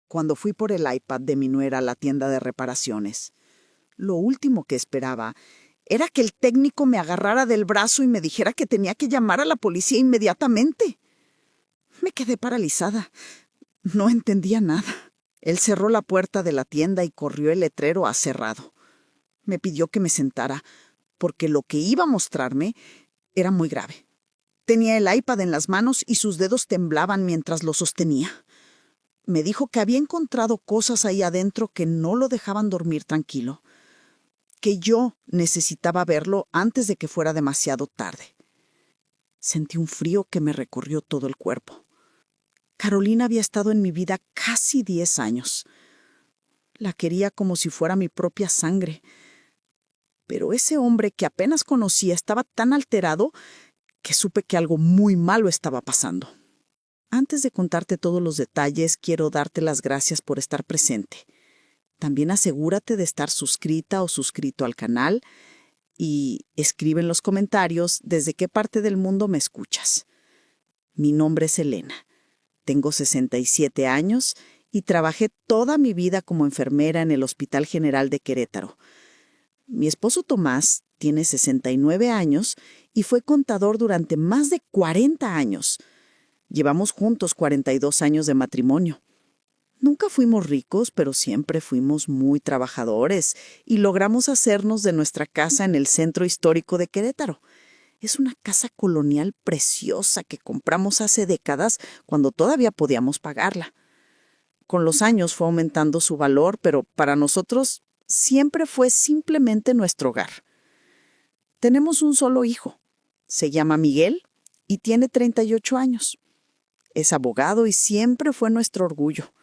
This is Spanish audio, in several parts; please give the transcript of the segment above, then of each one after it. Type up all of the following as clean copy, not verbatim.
cuando fui por el iPad de mi nuera a la tienda de reparaciones. Lo último que esperaba era que el técnico me agarrara del brazo y me dijera que tenía que llamar a la policía inmediatamente. Me quedé paralizada. No entendía nada. Él cerró la puerta de la tienda y corrió el letrero a cerrado. Me pidió que me sentara, porque lo que iba a mostrarme era muy grave. Tenía el iPad en las manos y sus dedos temblaban mientras lo sostenía. Me dijo que había encontrado cosas ahí adentro que no lo dejaban dormir tranquilo, que yo necesitaba verlo antes de que fuera demasiado tarde. Sentí un frío que me recorrió todo el cuerpo. Carolina había estado en mi vida casi 10 años. La quería como si fuera mi propia sangre. Pero ese hombre que apenas conocía estaba tan alterado que supe que algo muy malo estaba pasando. Antes de contarte todos los detalles, quiero darte las gracias por estar presente. También asegúrate de estar suscrita o suscrito al canal y escribe en los comentarios desde qué parte del mundo me escuchas. Mi nombre es Elena. Tengo 67 años y trabajé toda mi vida como enfermera en el Hospital General de Querétaro. Mi esposo Tomás tiene 69 años y fue contador durante más de 40 años. Llevamos juntos 42 años de matrimonio. Nunca fuimos ricos, pero siempre fuimos muy trabajadores y logramos hacernos de nuestra casa en el centro histórico de Querétaro. Es una casa colonial preciosa que compramos hace décadas cuando todavía podíamos pagarla. Con los años fue aumentando su valor, pero para nosotros siempre fue simplemente nuestro hogar. Tenemos un solo hijo. Se llama Miguel y tiene 38 años. Es abogado y siempre fue nuestro orgullo.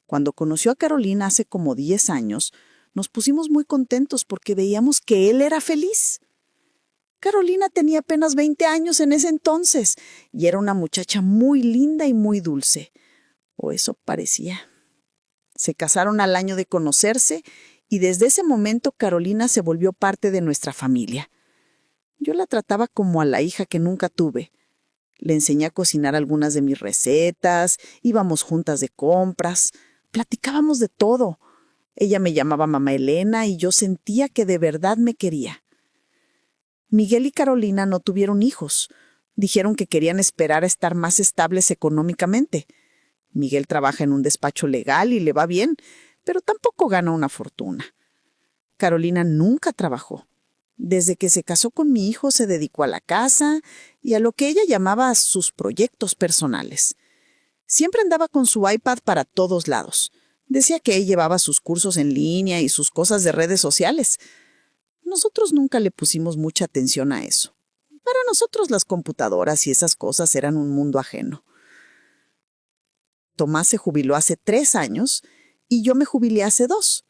Cuando conoció a Carolina hace como 10 años, nos pusimos muy contentos porque veíamos que él era feliz. Carolina tenía apenas 20 años en ese entonces y era una muchacha muy linda y muy dulce. O eso parecía. Se casaron al año de conocerse y desde ese momento Carolina se volvió parte de nuestra familia. Yo la trataba como a la hija que nunca tuve. Le enseñé a cocinar algunas de mis recetas, íbamos juntas de compras, platicábamos de todo. Ella me llamaba mamá Elena y yo sentía que de verdad me quería. Miguel y Carolina no tuvieron hijos. Dijeron que querían esperar a estar más estables económicamente. Miguel trabaja en un despacho legal y le va bien, pero tampoco gana una fortuna. Carolina nunca trabajó. Desde que se casó con mi hijo se dedicó a la casa y a lo que ella llamaba sus proyectos personales. Siempre andaba con su iPad para todos lados. Decía que él llevaba sus cursos en línea y sus cosas de redes sociales. Nosotros nunca le pusimos mucha atención a eso. Para nosotros las computadoras y esas cosas eran un mundo ajeno. Tomás se jubiló hace 3 años y yo me jubilé hace 2.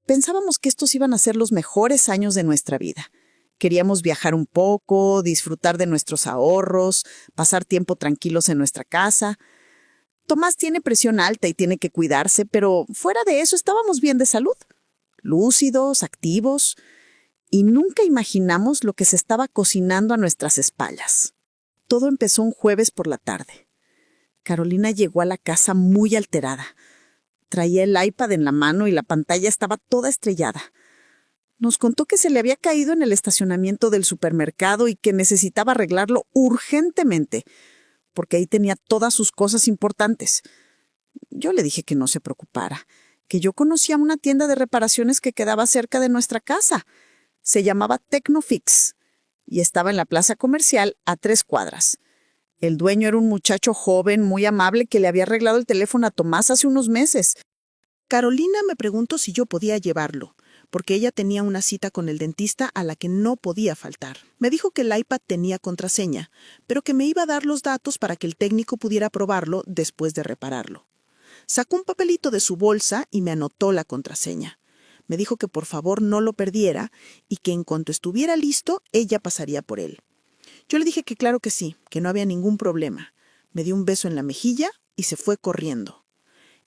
Pensábamos que estos iban a ser los mejores años de nuestra vida. Queríamos viajar un poco, disfrutar de nuestros ahorros, pasar tiempo tranquilos en nuestra casa. Tomás tiene presión alta y tiene que cuidarse, pero fuera de eso estábamos bien de salud, lúcidos, activos, y nunca imaginamos lo que se estaba cocinando a nuestras espaldas. Todo empezó un jueves por la tarde. Carolina llegó a la casa muy alterada. Traía el iPad en la mano y la pantalla estaba toda estrellada. Nos contó que se le había caído en el estacionamiento del supermercado y que necesitaba arreglarlo urgentemente, porque ahí tenía todas sus cosas importantes. Yo le dije que no se preocupara, que yo conocía una tienda de reparaciones que quedaba cerca de nuestra casa. Se llamaba Tecnofix y estaba en la plaza comercial a 3 cuadras. El dueño era un muchacho joven, muy amable, que le había arreglado el teléfono a Tomás hace unos meses. Carolina me preguntó si yo podía llevarlo, porque ella tenía una cita con el dentista a la que no podía faltar. Me dijo que el iPad tenía contraseña, pero que me iba a dar los datos para que el técnico pudiera probarlo después de repararlo. Sacó un papelito de su bolsa y me anotó la contraseña. Me dijo que por favor no lo perdiera y que en cuanto estuviera listo, ella pasaría por él. Yo le dije que claro que sí, que no había ningún problema. Me dio un beso en la mejilla y se fue corriendo.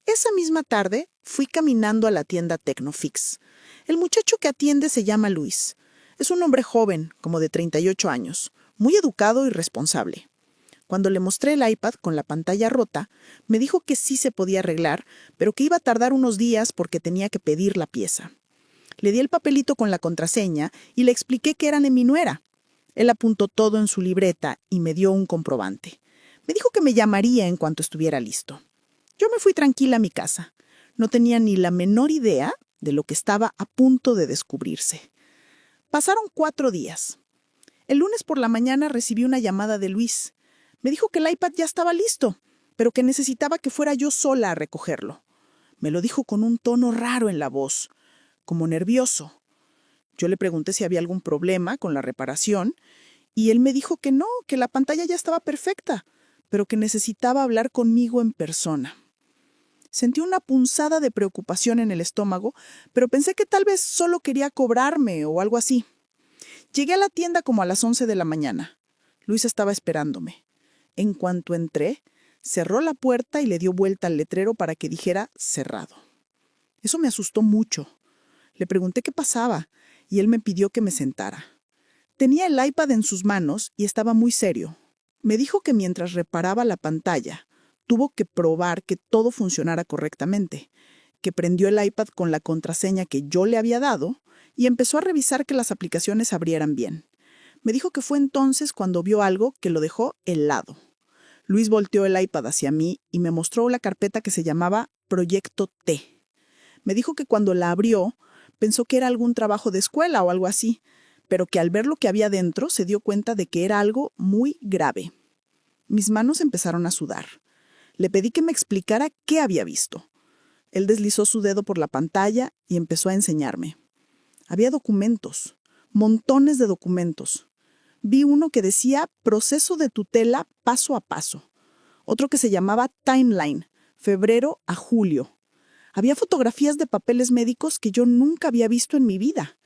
Esa misma tarde fui caminando a la tienda Tecnofix. El muchacho que atiende se llama Luis. Es un hombre joven, como de 38 años, muy educado y responsable. Cuando le mostré el iPad con la pantalla rota, me dijo que sí se podía arreglar, pero que iba a tardar unos días porque tenía que pedir la pieza. Le di el papelito con la contraseña y le expliqué que eran de mi nuera. Él apuntó todo en su libreta y me dio un comprobante. Me dijo que me llamaría en cuanto estuviera listo. Yo me fui tranquila a mi casa. No tenía ni la menor idea de lo que estaba a punto de descubrirse. Pasaron 4 días. El lunes por la mañana recibí una llamada de Luis. Me dijo que el iPad ya estaba listo, pero que necesitaba que fuera yo sola a recogerlo. Me lo dijo con un tono raro en la voz, como nervioso. Yo le pregunté si había algún problema con la reparación y él me dijo que no, que la pantalla ya estaba perfecta, pero que necesitaba hablar conmigo en persona. Sentí una punzada de preocupación en el estómago, pero pensé que tal vez solo quería cobrarme o algo así. Llegué a la tienda como a las 11 de la mañana. Luis estaba esperándome. En cuanto entré, cerró la puerta y le dio vuelta al letrero para que dijera cerrado. Eso me asustó mucho. Le pregunté qué pasaba y él me pidió que me sentara. Tenía el iPad en sus manos y estaba muy serio. Me dijo que mientras reparaba la pantalla, tuvo que probar que todo funcionara correctamente, que prendió el iPad con la contraseña que yo le había dado y empezó a revisar que las aplicaciones abrieran bien. Me dijo que fue entonces cuando vio algo que lo dejó helado. Luis volteó el iPad hacia mí y me mostró la carpeta que se llamaba Proyecto T. Me dijo que cuando la abrió, pensó que era algún trabajo de escuela o algo así, pero que al ver lo que había dentro se dio cuenta de que era algo muy grave. Mis manos empezaron a sudar. Le pedí que me explicara qué había visto. Él deslizó su dedo por la pantalla y empezó a enseñarme. Había documentos, montones de documentos. Vi uno que decía proceso de tutela paso a paso. Otro que se llamaba Timeline, febrero a julio. Había fotografías de papeles médicos que yo nunca había visto en mi vida.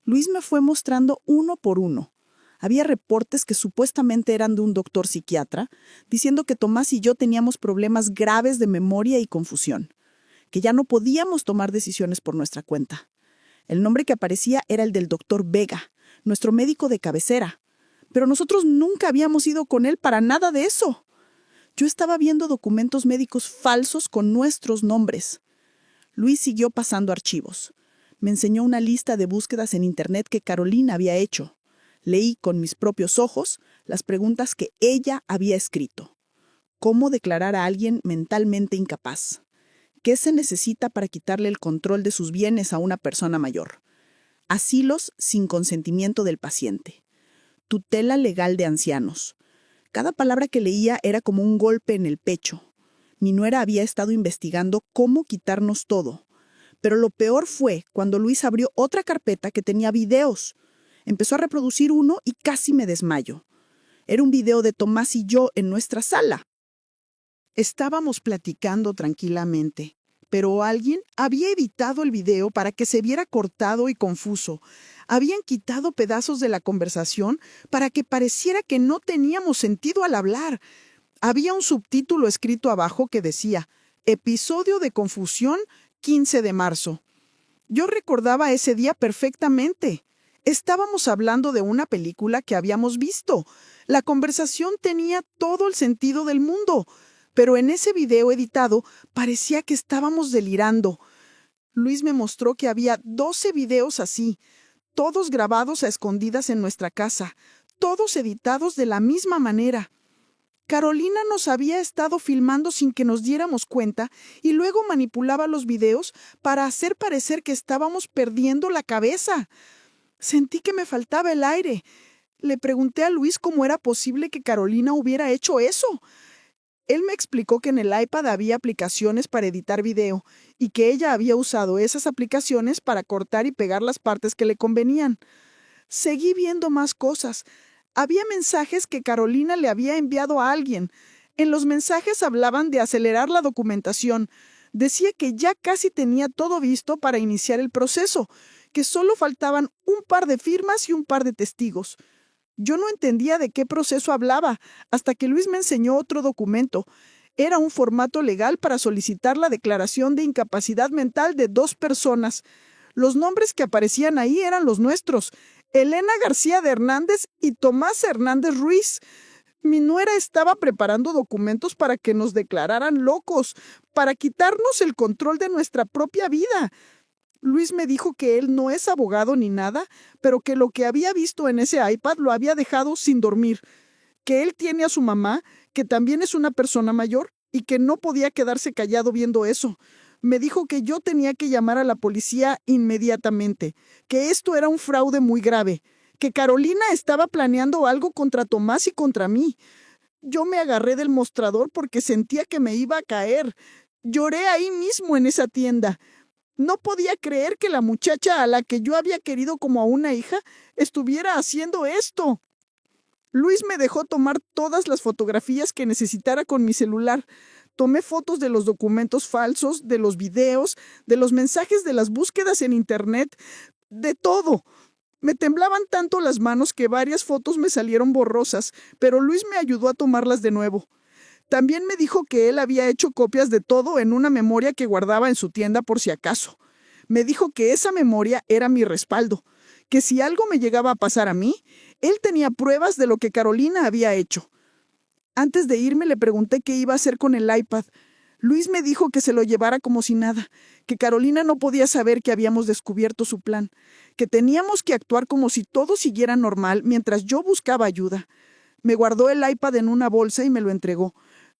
Luis me fue mostrando uno por uno. Había reportes que supuestamente eran de un doctor psiquiatra, diciendo que Tomás y yo teníamos problemas graves de memoria y confusión, que ya no podíamos tomar decisiones por nuestra cuenta. El nombre que aparecía era el del doctor Vega, nuestro médico de cabecera. Pero nosotros nunca habíamos ido con él para nada de eso. Yo estaba viendo documentos médicos falsos con nuestros nombres. Luis siguió pasando archivos. Me enseñó una lista de búsquedas en Internet que Carolina había hecho. Leí con mis propios ojos las preguntas que ella había escrito. ¿Cómo declarar a alguien mentalmente incapaz? ¿Qué se necesita para quitarle el control de sus bienes a una persona mayor? Asilos sin consentimiento del paciente. Tutela legal de ancianos. Cada palabra que leía era como un golpe en el pecho. Mi nuera había estado investigando cómo quitarnos todo. Pero lo peor fue cuando Luis abrió otra carpeta que tenía videos. Empezó a reproducir uno y casi me desmayo. Era un video de Tomás y yo en nuestra sala. Estábamos platicando tranquilamente, pero alguien había editado el video para que se viera cortado y confuso. Habían quitado pedazos de la conversación para que pareciera que no teníamos sentido al hablar. Había un subtítulo escrito abajo que decía, Episodio de confusión, 15 de marzo. Yo recordaba ese día perfectamente. Estábamos hablando de una película que habíamos visto. La conversación tenía todo el sentido del mundo, pero en ese video editado parecía que estábamos delirando. Luis me mostró que había 12 videos así, todos grabados a escondidas en nuestra casa, todos editados de la misma manera. Carolina nos había estado filmando sin que nos diéramos cuenta y luego manipulaba los videos para hacer parecer que estábamos perdiendo la cabeza. Sentí que me faltaba el aire. Le pregunté a Luis cómo era posible que Carolina hubiera hecho eso. Él me explicó que en el iPad había aplicaciones para editar video y que ella había usado esas aplicaciones para cortar y pegar las partes que le convenían. Seguí viendo más cosas. Había mensajes que Carolina le había enviado a alguien. En los mensajes hablaban de acelerar la documentación. Decía que ya casi tenía todo visto para iniciar el proceso, que solo faltaban un par de firmas y un par de testigos. Yo no entendía de qué proceso hablaba, hasta que Luis me enseñó otro documento. Era un formato legal para solicitar la declaración de incapacidad mental de 2 personas. Los nombres que aparecían ahí eran los nuestros, Elena García de Hernández y Tomás Hernández Ruiz. Mi nuera estaba preparando documentos para que nos declararan locos, para quitarnos el control de nuestra propia vida. Luis me dijo que él no es abogado ni nada, pero que lo que había visto en ese iPad lo había dejado sin dormir, que él tiene a su mamá, que también es una persona mayor, y que no podía quedarse callado viendo eso. Me dijo que yo tenía que llamar a la policía inmediatamente, que esto era un fraude muy grave, que Carolina estaba planeando algo contra Tomás y contra mí. Yo me agarré del mostrador porque sentía que me iba a caer. Lloré ahí mismo en esa tienda. No podía creer que la muchacha a la que yo había querido como a una hija estuviera haciendo esto. Luis me dejó tomar todas las fotografías que necesitara con mi celular. Tomé fotos de los documentos falsos, de los videos, de los mensajes de las búsquedas en internet, de todo. Me temblaban tanto las manos que varias fotos me salieron borrosas, pero Luis me ayudó a tomarlas de nuevo. También me dijo que él había hecho copias de todo en una memoria que guardaba en su tienda por si acaso. Me dijo que esa memoria era mi respaldo, que si algo me llegaba a pasar a mí, él tenía pruebas de lo que Carolina había hecho. Antes de irme le pregunté qué iba a hacer con el iPad. Luis me dijo que se lo llevara como si nada, que Carolina no podía saber que habíamos descubierto su plan, que teníamos que actuar como si todo siguiera normal mientras yo buscaba ayuda. Me guardó el iPad en una bolsa y me lo entregó.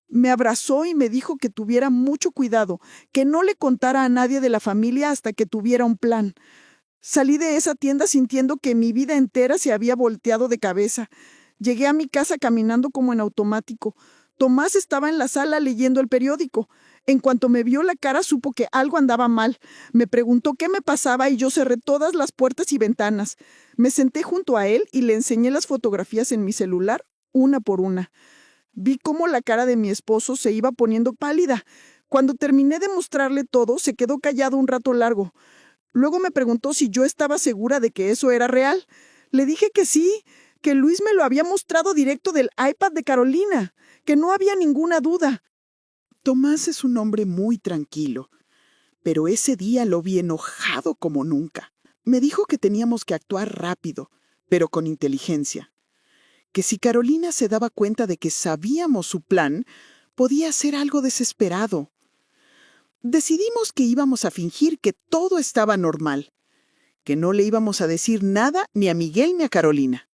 Me abrazó y me dijo que tuviera mucho cuidado, que no le contara a nadie de la familia hasta que tuviera un plan. Salí de esa tienda sintiendo que mi vida entera se había volteado de cabeza. Llegué a mi casa caminando como en automático. Tomás estaba en la sala leyendo el periódico. En cuanto me vio la cara supo que algo andaba mal. Me preguntó qué me pasaba y yo cerré todas las puertas y ventanas. Me senté junto a él y le enseñé las fotografías en mi celular, una por una. Vi cómo la cara de mi esposo se iba poniendo pálida. Cuando terminé de mostrarle todo, se quedó callado un rato largo. Luego me preguntó si yo estaba segura de que eso era real. Le dije que sí, que Luis me lo había mostrado directo del iPad de Carolina, que no había ninguna duda. Tomás es un hombre muy tranquilo, pero ese día lo vi enojado como nunca. Me dijo que teníamos que actuar rápido, pero con inteligencia. Que si Carolina se daba cuenta de que sabíamos su plan, podía ser algo desesperado. Decidimos que íbamos a fingir que todo estaba normal, que no le íbamos a decir nada ni a Miguel ni a Carolina.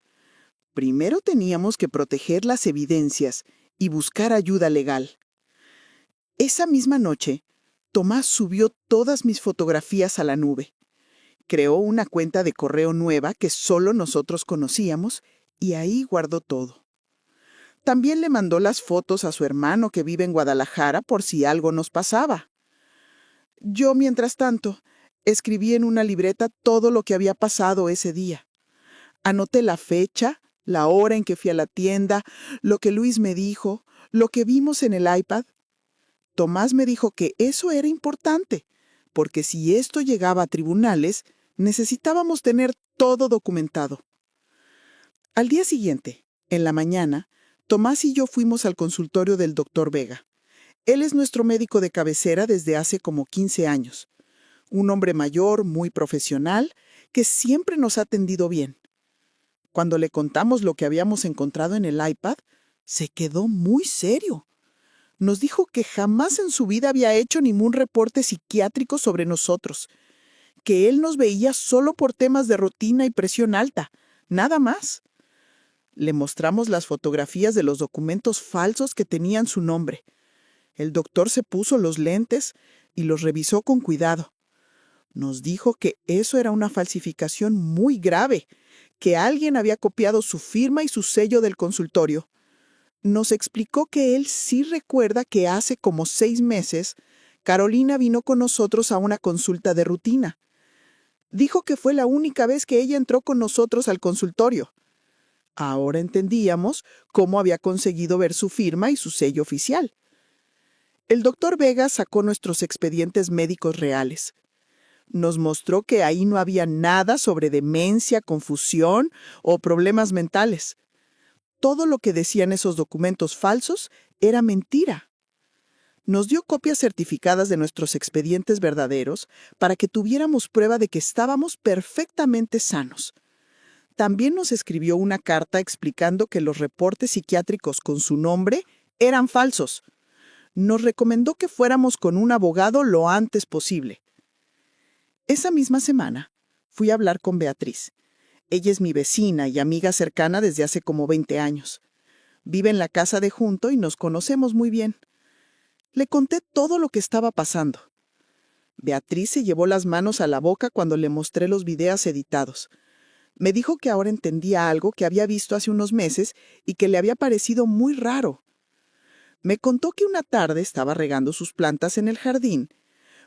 Primero teníamos que proteger las evidencias y buscar ayuda legal. Esa misma noche, Tomás subió todas mis fotografías a la nube. Creó una cuenta de correo nueva que solo nosotros conocíamos y ahí guardó todo. También le mandó las fotos a su hermano que vive en Guadalajara por si algo nos pasaba. Yo, mientras tanto, escribí en una libreta todo lo que había pasado ese día. Anoté la fecha, la hora en que fui a la tienda, lo que Luis me dijo, lo que vimos en el iPad. Tomás me dijo que eso era importante, porque si esto llegaba a tribunales, necesitábamos tener todo documentado. Al día siguiente, en la mañana, Tomás y yo fuimos al consultorio del doctor Vega. Él es nuestro médico de cabecera desde hace como 15 años. Un hombre mayor, muy profesional, que siempre nos ha atendido bien. Cuando le contamos lo que habíamos encontrado en el iPad, se quedó muy serio. Nos dijo que jamás en su vida había hecho ningún reporte psiquiátrico sobre nosotros, que él nos veía solo por temas de rutina y presión alta, nada más. Le mostramos las fotografías de los documentos falsos que tenían su nombre. El doctor se puso los lentes y los revisó con cuidado. Nos dijo que eso era una falsificación muy grave, que alguien había copiado su firma y su sello del consultorio. Nos explicó que él sí recuerda que hace como 6 meses Carolina vino con nosotros a una consulta de rutina. Dijo que fue la única vez que ella entró con nosotros al consultorio. Ahora entendíamos cómo había conseguido ver su firma y su sello oficial. El doctor Vega sacó nuestros expedientes médicos reales. Nos mostró que ahí no había nada sobre demencia, confusión o problemas mentales. Todo lo que decían esos documentos falsos era mentira. Nos dio copias certificadas de nuestros expedientes verdaderos para que tuviéramos prueba de que estábamos perfectamente sanos. También nos escribió una carta explicando que los reportes psiquiátricos con su nombre eran falsos. Nos recomendó que fuéramos con un abogado lo antes posible. Esa misma semana fui a hablar con Beatriz. Ella es mi vecina y amiga cercana desde hace como 20 años. Vive en la casa de junto y nos conocemos muy bien. Le conté todo lo que estaba pasando. Beatriz se llevó las manos a la boca cuando le mostré los videos editados. Me dijo que ahora entendía algo que había visto hace unos meses y que le había parecido muy raro. Me contó que una tarde estaba regando sus plantas en el jardín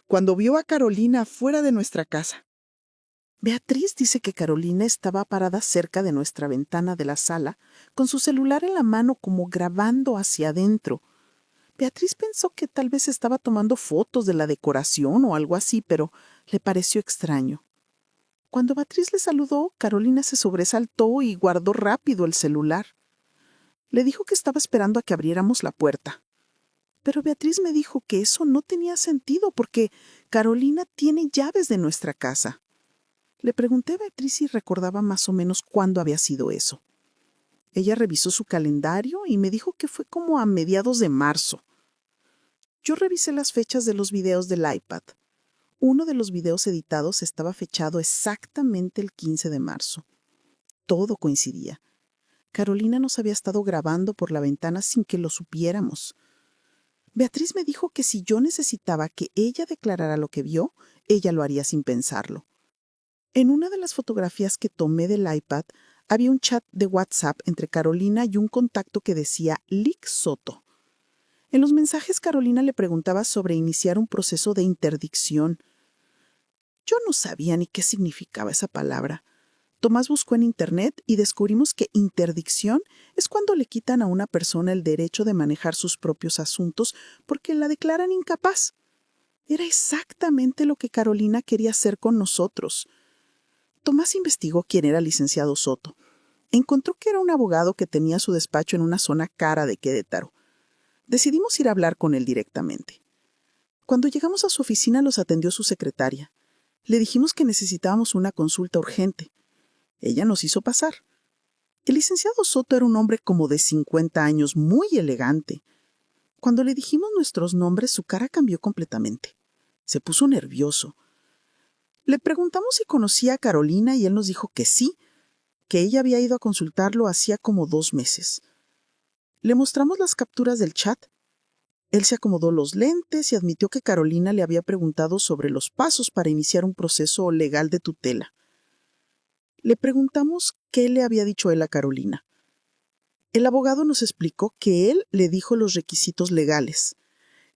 cuando vio a Carolina fuera de nuestra casa. Beatriz dice que Carolina estaba parada cerca de nuestra ventana de la sala, con su celular en la mano como grabando hacia adentro. Beatriz pensó que tal vez estaba tomando fotos de la decoración o algo así, pero le pareció extraño. Cuando Beatriz le saludó, Carolina se sobresaltó y guardó rápido el celular. Le dijo que estaba esperando a que abriéramos la puerta. Pero Beatriz me dijo que eso no tenía sentido porque Carolina tiene llaves de nuestra casa. Le pregunté a Beatriz si recordaba más o menos cuándo había sido eso. Ella revisó su calendario y me dijo que fue como a mediados de marzo. Yo revisé las fechas de los videos del iPad. Uno de los videos editados estaba fechado exactamente el 15 de marzo. Todo coincidía. Carolina nos había estado grabando por la ventana sin que lo supiéramos. Beatriz me dijo que si yo necesitaba que ella declarara lo que vio, ella lo haría sin pensarlo. En una de las fotografías que tomé del iPad había un chat de WhatsApp entre Carolina y un contacto que decía Lick Soto. En los mensajes Carolina le preguntaba sobre iniciar un proceso de interdicción. Yo no sabía ni qué significaba esa palabra. Tomás buscó en internet y descubrimos que interdicción es cuando le quitan a una persona el derecho de manejar sus propios asuntos porque la declaran incapaz. Era exactamente lo que Carolina quería hacer con nosotros. Tomás investigó quién era el licenciado Soto. Encontró que era un abogado que tenía su despacho en una zona cara de Querétaro. Decidimos ir a hablar con él directamente. Cuando llegamos a su oficina los atendió su secretaria. Le dijimos que necesitábamos una consulta urgente. Ella nos hizo pasar. El licenciado Soto era un hombre como de 50 años, muy elegante. Cuando le dijimos nuestros nombres, su cara cambió completamente. Se puso nervioso. Le preguntamos si conocía a Carolina y él nos dijo que sí, que ella había ido a consultarlo hacía como 2 meses. Le mostramos las capturas del chat. Él se acomodó los lentes y admitió que Carolina le había preguntado sobre los pasos para iniciar un proceso legal de tutela. Le preguntamos qué le había dicho él a Carolina. El abogado nos explicó que él le dijo los requisitos legales,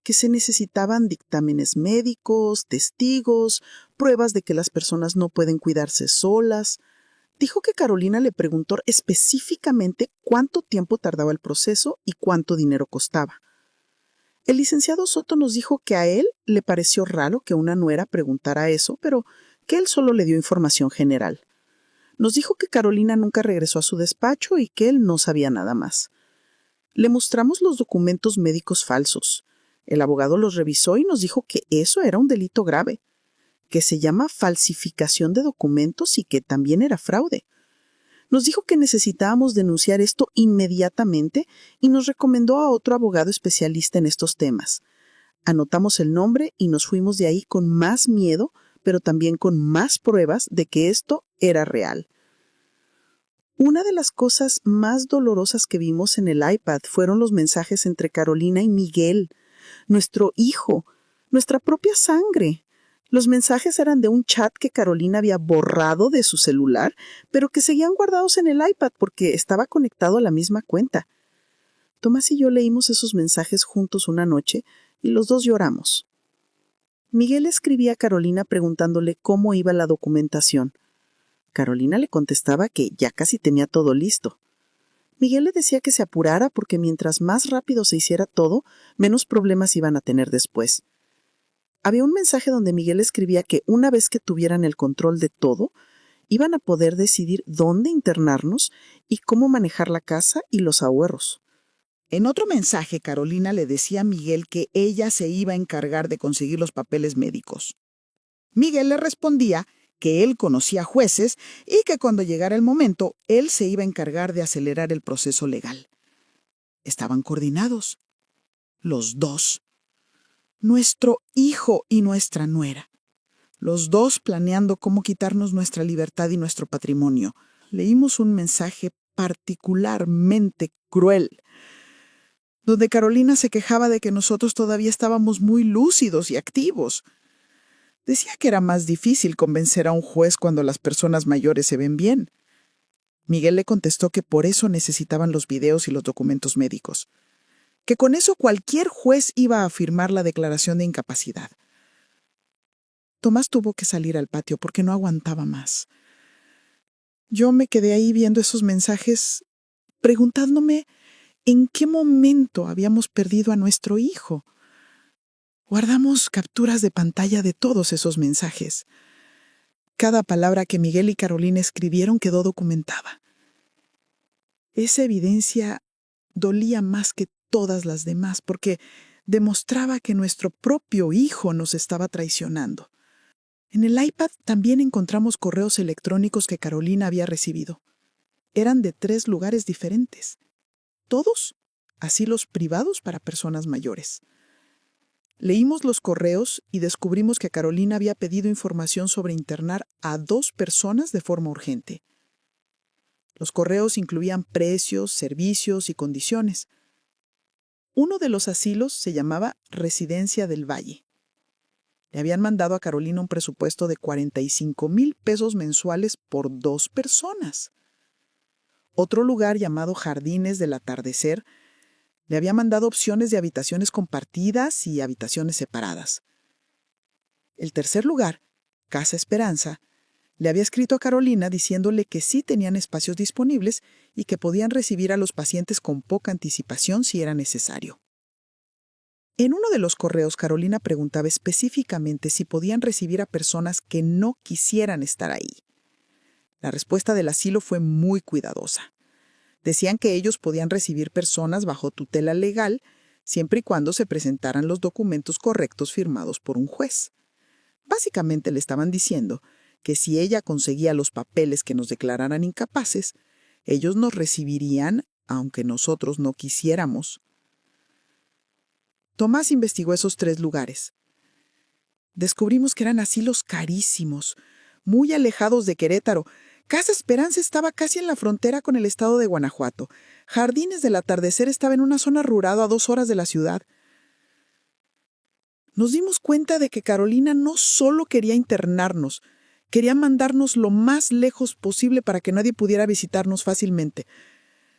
que se necesitaban dictámenes médicos, testigos, pruebas de que las personas no pueden cuidarse solas. Dijo que Carolina le preguntó específicamente cuánto tiempo tardaba el proceso y cuánto dinero costaba. El licenciado Soto nos dijo que a él le pareció raro que una nuera preguntara eso, pero que él solo le dio información general. Nos dijo que Carolina nunca regresó a su despacho y que él no sabía nada más. Le mostramos los documentos médicos falsos. El abogado los revisó y nos dijo que eso era un delito grave, que se llama falsificación de documentos y que también era fraude. Nos dijo que necesitábamos denunciar esto inmediatamente y nos recomendó a otro abogado especialista en estos temas. Anotamos el nombre y nos fuimos de ahí con más miedo, pero también con más pruebas de que esto era real. Una de las cosas más dolorosas que vimos en el iPad fueron los mensajes entre Carolina y Miguel, nuestro hijo, nuestra propia sangre. Los mensajes eran de un chat que Carolina había borrado de su celular, pero que seguían guardados en el iPad porque estaba conectado a la misma cuenta. Tomás y yo leímos esos mensajes juntos una noche y los dos lloramos. Miguel escribía a Carolina preguntándole cómo iba la documentación. Carolina le contestaba que ya casi tenía todo listo. Miguel le decía que se apurara porque mientras más rápido se hiciera todo, menos problemas iban a tener después. Había un mensaje donde Miguel escribía que una vez que tuvieran el control de todo, iban a poder decidir dónde internarnos y cómo manejar la casa y los ahorros. En otro mensaje, Carolina le decía a Miguel que ella se iba a encargar de conseguir los papeles médicos. Miguel le respondía que él conocía jueces y que cuando llegara el momento, él se iba a encargar de acelerar el proceso legal. Estaban coordinados, los dos, nuestro hijo y nuestra nuera, los dos planeando cómo quitarnos nuestra libertad y nuestro patrimonio. Leímos un mensaje particularmente cruel, donde Carolina se quejaba de que nosotros todavía estábamos muy lúcidos y activos. Decía que era más difícil convencer a un juez cuando las personas mayores se ven bien. Miguel le contestó que por eso necesitaban los videos y los documentos médicos, que con eso cualquier juez iba a firmar la declaración de incapacidad. Tomás tuvo que salir al patio porque no aguantaba más. Yo me quedé ahí viendo esos mensajes, preguntándome en qué momento habíamos perdido a nuestro hijo. Guardamos capturas de pantalla de todos esos mensajes. Cada palabra que Miguel y Carolina escribieron quedó documentada. Esa evidencia dolía más que todas las demás porque demostraba que nuestro propio hijo nos estaba traicionando. En el iPad también encontramos correos electrónicos que Carolina había recibido. Eran de 3 lugares diferentes. Todos asilos privados para personas mayores. Leímos los correos y descubrimos que Carolina había pedido información sobre internar a 2 personas de forma urgente. Los correos incluían precios, servicios y condiciones. Uno de los asilos se llamaba Residencia del Valle. Le habían mandado a Carolina un presupuesto de 45,000 pesos mensuales por 2 personas. Otro lugar llamado Jardines del Atardecer le había mandado opciones de habitaciones compartidas y habitaciones separadas. El tercer lugar, Casa Esperanza, le había escrito a Carolina diciéndole que sí tenían espacios disponibles y que podían recibir a los pacientes con poca anticipación si era necesario. En uno de los correos, Carolina preguntaba específicamente si podían recibir a personas que no quisieran estar ahí. La respuesta del asilo fue muy cuidadosa. Decían que ellos podían recibir personas bajo tutela legal siempre y cuando se presentaran los documentos correctos firmados por un juez. Básicamente le estaban diciendo que si ella conseguía los papeles que nos declararan incapaces, ellos nos recibirían aunque nosotros no quisiéramos. Tomás investigó esos 3 lugares. Descubrimos que eran asilos carísimos, muy alejados de Querétaro. Casa Esperanza estaba casi en la frontera con el estado de Guanajuato. Jardines del Atardecer estaba en una zona rural a 2 horas de la ciudad. Nos dimos cuenta de que Carolina no solo quería internarnos, quería mandarnos lo más lejos posible para que nadie pudiera visitarnos fácilmente,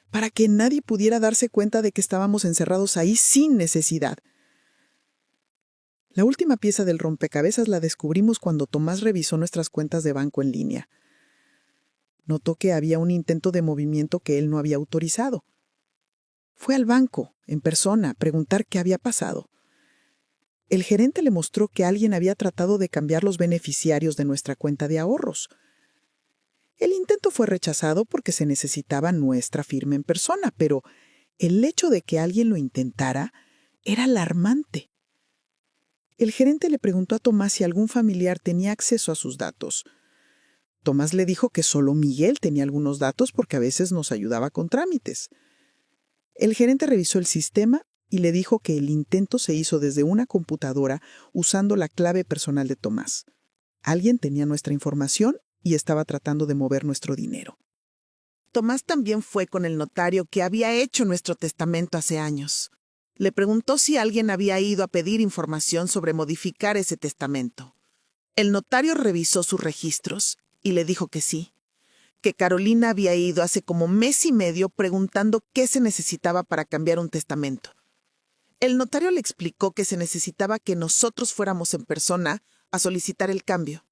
para que nadie pudiera darse cuenta de que estábamos encerrados ahí sin necesidad. La última pieza del rompecabezas la descubrimos cuando Tomás revisó nuestras cuentas de banco en línea. Notó que había un intento de movimiento que él no había autorizado. Fue al banco, en persona, a preguntar qué había pasado. El gerente le mostró que alguien había tratado de cambiar los beneficiarios de nuestra cuenta de ahorros. El intento fue rechazado porque se necesitaba nuestra firma en persona, pero el hecho de que alguien lo intentara era alarmante. El gerente le preguntó a Tomás si algún familiar tenía acceso a sus datos. Tomás le dijo que solo Miguel tenía algunos datos porque a veces nos ayudaba con trámites. El gerente revisó el sistema y le dijo que el intento se hizo desde una computadora usando la clave personal de Tomás. Alguien tenía nuestra información y estaba tratando de mover nuestro dinero. Tomás también fue con el notario que había hecho nuestro testamento hace años. Le preguntó si alguien había ido a pedir información sobre modificar ese testamento. El notario revisó sus registros y le dijo que sí, que Carolina había ido hace como 1 mes y medio preguntando qué se necesitaba para cambiar un testamento. El notario le explicó que se necesitaba que nosotros fuéramos en persona a solicitar el cambio.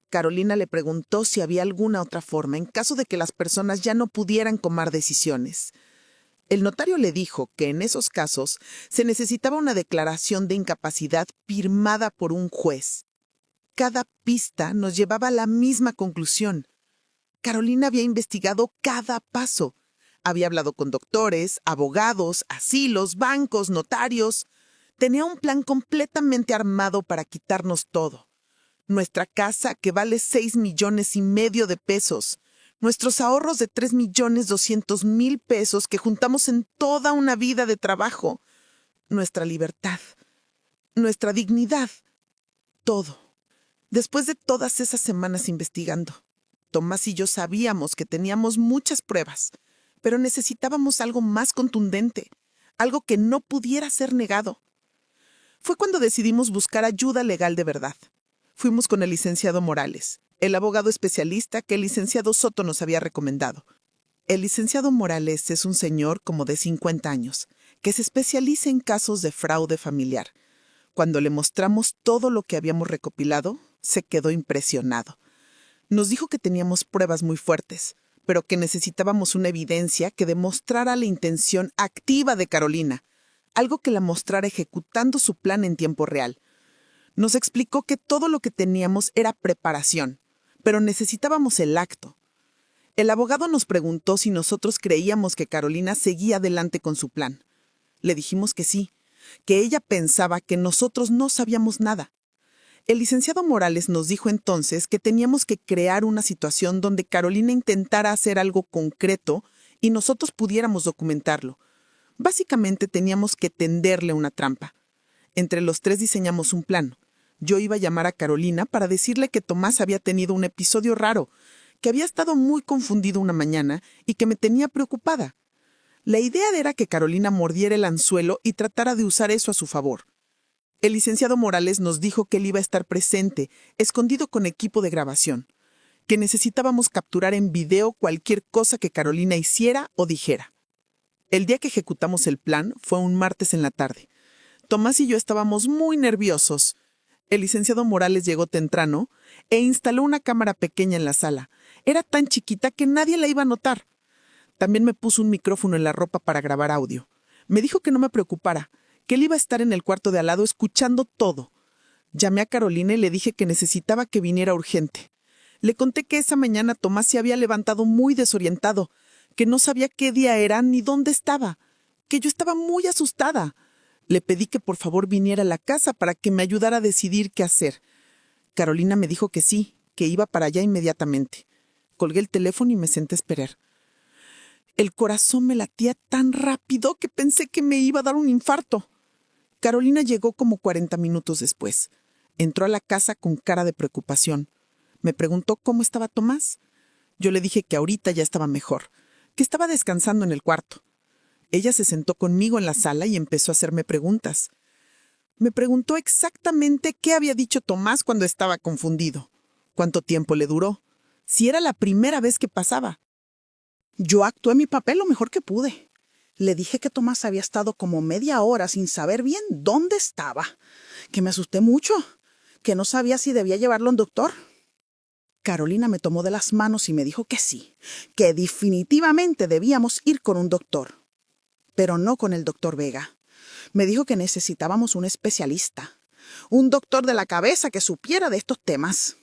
Carolina le preguntó si había alguna otra forma en caso de que las personas ya no pudieran tomar decisiones. El notario le dijo que en esos casos se necesitaba una declaración de incapacidad firmada por un juez. Cada pista nos llevaba a la misma conclusión. Carolina había investigado cada paso. Había hablado con doctores, abogados, asilos, bancos, notarios. Tenía un plan completamente armado para quitarnos todo. Nuestra casa, que vale 6,5 millones de pesos. Nuestros ahorros de 3,200,000 pesos que juntamos en toda una vida de trabajo. Nuestra libertad. Nuestra dignidad. Todo. Después de todas esas semanas investigando, Tomás y yo sabíamos que teníamos muchas pruebas, pero necesitábamos algo más contundente, algo que no pudiera ser negado. Fue cuando decidimos buscar ayuda legal de verdad. Fuimos con el licenciado Morales, el abogado especialista que el licenciado Soto nos había recomendado. El licenciado Morales es un señor como de 50 años, que se especializa en casos de fraude familiar. Cuando le mostramos todo lo que habíamos recopilado, se quedó impresionado. Nos dijo que teníamos pruebas muy fuertes, pero que necesitábamos una evidencia que demostrara la intención activa de Carolina, algo que la mostrara ejecutando su plan en tiempo real. Nos explicó que todo lo que teníamos era preparación, pero necesitábamos el acto. El abogado nos preguntó si nosotros creíamos que Carolina seguía adelante con su plan. Le dijimos que sí, que ella pensaba que nosotros no sabíamos nada. El licenciado Morales nos dijo entonces que teníamos que crear una situación donde Carolina intentara hacer algo concreto y nosotros pudiéramos documentarlo. Básicamente teníamos que tenderle una trampa. Entre los tres diseñamos un plan. Yo iba a llamar a Carolina para decirle que Tomás había tenido un episodio raro, que había estado muy confundido una mañana y que me tenía preocupada. La idea era que Carolina mordiera el anzuelo y tratara de usar eso a su favor. El licenciado Morales nos dijo que él iba a estar presente, escondido con equipo de grabación, que necesitábamos capturar en video cualquier cosa que Carolina hiciera o dijera. El día que ejecutamos el plan fue un martes en la tarde. Tomás y yo estábamos muy nerviosos. El licenciado Morales llegó temprano e instaló una cámara pequeña en la sala. Era tan chiquita que nadie la iba a notar. También me puso un micrófono en la ropa para grabar audio. Me dijo que no me preocupara, que él iba a estar en el cuarto de al lado escuchando todo. Llamé a Carolina y le dije que necesitaba que viniera urgente. Le conté que esa mañana Tomás se había levantado muy desorientado, que no sabía qué día era ni dónde estaba, que yo estaba muy asustada. Le pedí que por favor viniera a la casa para que me ayudara a decidir qué hacer. Carolina me dijo que sí, que iba para allá inmediatamente. Colgué el teléfono y me senté a esperar. El corazón me latía tan rápido que pensé que me iba a dar un infarto. Carolina llegó como 40 minutos después. Entró a la casa con cara de preocupación. Me preguntó cómo estaba Tomás. Yo le dije que ahorita ya estaba mejor, que estaba descansando en el cuarto. Ella se sentó conmigo en la sala y empezó a hacerme preguntas. Me preguntó exactamente qué había dicho Tomás cuando estaba confundido, cuánto tiempo le duró, si era la primera vez que pasaba. Yo actué mi papel lo mejor que pude. Le dije que Tomás había estado como media hora sin saber bien dónde estaba, que me asusté mucho, que no sabía si debía llevarlo a un doctor. Carolina me tomó de las manos y me dijo que sí, que definitivamente debíamos ir con un doctor, pero no con el doctor Vega. Me dijo que necesitábamos un especialista, un doctor de la cabeza que supiera de estos temas.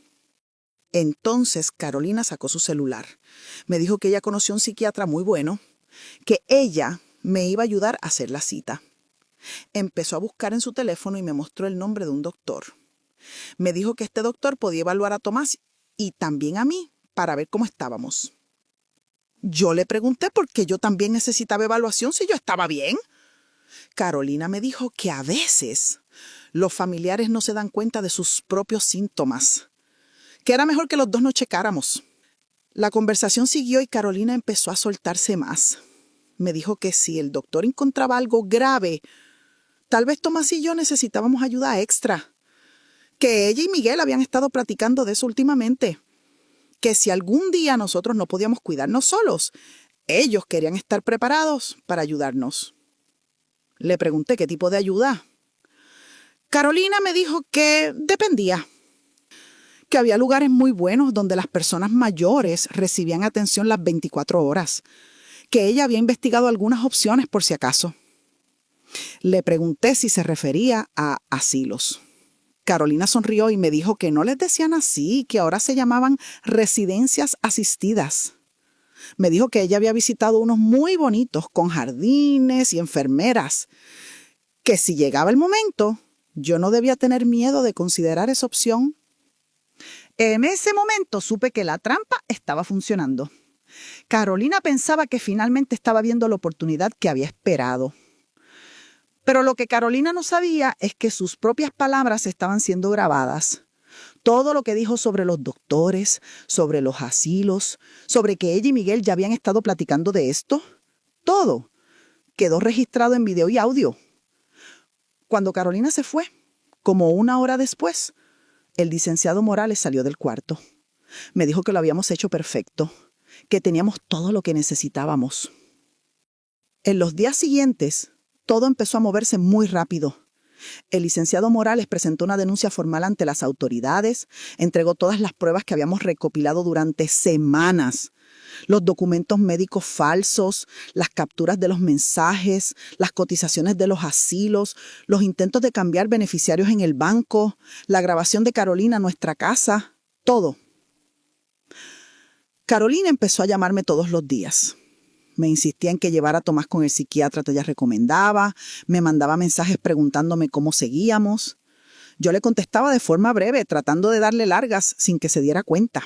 Entonces Carolina sacó su celular. Me dijo que ella conoció a un psiquiatra muy bueno, que ella me iba a ayudar a hacer la cita. Empezó a buscar en su teléfono y me mostró el nombre de un doctor. Me dijo que este doctor podía evaluar a Tomás y también a mí para ver cómo estábamos. Yo le pregunté por qué yo también necesitaba evaluación si yo estaba bien. Carolina me dijo que a veces los familiares no se dan cuenta de sus propios síntomas, que era mejor que los dos nos checáramos. La conversación siguió y Carolina empezó a soltarse más. Me dijo que si el doctor encontraba algo grave, tal vez Tomás y yo necesitábamos ayuda extra, que ella y Miguel habían estado platicando de eso últimamente, que si algún día nosotros no podíamos cuidarnos solos, ellos querían estar preparados para ayudarnos. Le pregunté qué tipo de ayuda. Carolina me dijo que dependía, que había lugares muy buenos donde las personas mayores recibían atención las 24 horas, que ella había investigado algunas opciones por si acaso. Le pregunté si se refería a asilos. Carolina sonrió y me dijo que no les decían así, que ahora se llamaban residencias asistidas. Me dijo que ella había visitado unos muy bonitos con jardines y enfermeras, que si llegaba el momento, yo no debía tener miedo de considerar esa opción. En ese momento supe que la trampa estaba funcionando. Carolina pensaba que finalmente estaba viendo la oportunidad que había esperado. Pero lo que Carolina no sabía es que sus propias palabras estaban siendo grabadas. Todo lo que dijo sobre los doctores, sobre los asilos, sobre que ella y Miguel ya habían estado platicando de esto, todo quedó registrado en video y audio. Cuando Carolina se fue, como una hora después, el licenciado Morales salió del cuarto. Me dijo que lo habíamos hecho perfecto, que teníamos todo lo que necesitábamos. En los días siguientes, todo empezó a moverse muy rápido. El licenciado Morales presentó una denuncia formal ante las autoridades, entregó todas las pruebas que habíamos recopilado durante semanas. Los documentos médicos falsos, las capturas de los mensajes, las cotizaciones de los asilos, los intentos de cambiar beneficiarios en el banco, la grabación de Carolina a nuestra casa, todo. Carolina empezó a llamarme todos los días. Me insistía en que llevara a Tomás con el psiquiatra que ella recomendaba, me mandaba mensajes preguntándome cómo seguíamos. Yo le contestaba de forma breve, tratando de darle largas sin que se diera cuenta.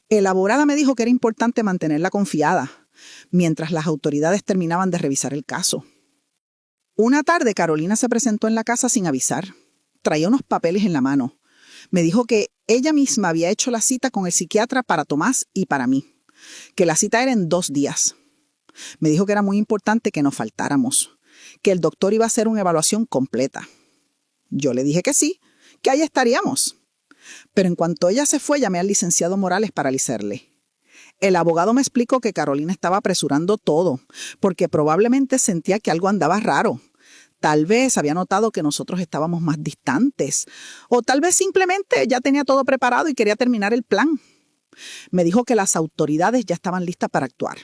El abogado me dijo que era importante mantenerla confiada, mientras las autoridades terminaban de revisar el caso. Una tarde Carolina se presentó en la casa sin avisar. Traía unos papeles en la mano. Me dijo que ella misma había hecho la cita con el psiquiatra para Tomás y para mí, que la cita era en 2 días. Me dijo que era muy importante que nos faltáramos, que el doctor iba a hacer una evaluación completa. Yo le dije que sí, que ahí estaríamos. Pero en cuanto ella se fue, llamé al licenciado Morales para avisarle. El abogado me explicó que Carolina estaba apresurando todo, porque probablemente sentía que algo andaba raro. Tal vez había notado que nosotros estábamos más distantes, o tal vez simplemente ya tenía todo preparado y quería terminar el plan. Me dijo que las autoridades ya estaban listas para actuar,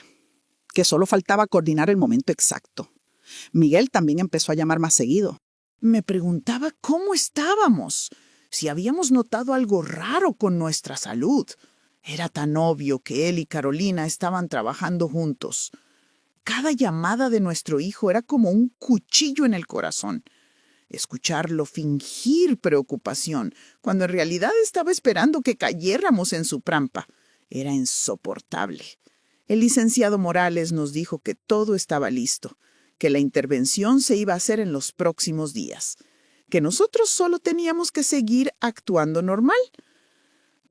que solo faltaba coordinar el momento exacto. Miguel también empezó a llamar más seguido. Me preguntaba cómo estábamos, si habíamos notado algo raro con nuestra salud. Era tan obvio que él y Carolina estaban trabajando juntos. Cada llamada de nuestro hijo era como un cuchillo en el corazón. Escucharlo fingir preocupación, cuando en realidad estaba esperando que cayéramos en su trampa, era insoportable. El licenciado Morales nos dijo que todo estaba listo, que la intervención se iba a hacer en los próximos días, que nosotros solo teníamos que seguir actuando normal.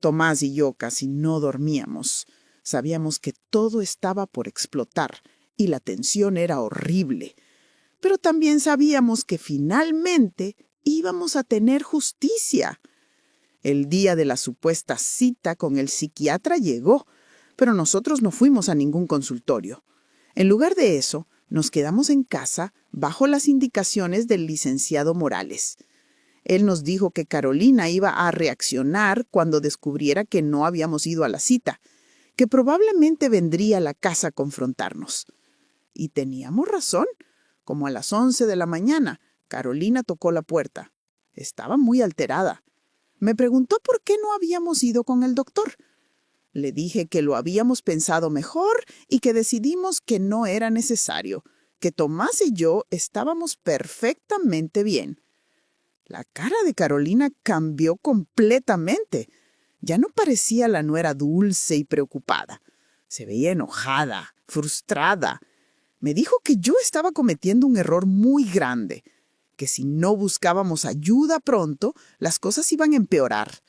Tomás y yo casi no dormíamos. Sabíamos que todo estaba por explotar y la tensión era horrible. Pero también sabíamos que finalmente íbamos a tener justicia. El día de la supuesta cita con el psiquiatra llegó, pero nosotros no fuimos a ningún consultorio. En lugar de eso, nos quedamos en casa bajo las indicaciones del licenciado Morales. Él nos dijo que Carolina iba a reaccionar cuando descubriera que no habíamos ido a la cita, que probablemente vendría a la casa a confrontarnos. Y teníamos razón. Como a las 11 de la mañana, Carolina tocó la puerta. Estaba muy alterada. Me preguntó por qué no habíamos ido con el doctor. Le dije que lo habíamos pensado mejor y que decidimos que no era necesario, que Tomás y yo estábamos perfectamente bien. La cara de Carolina cambió completamente. Ya no parecía la nuera dulce y preocupada. Se veía enojada, frustrada. Me dijo que yo estaba cometiendo un error muy grande, que si no buscábamos ayuda pronto, las cosas iban a empeorar.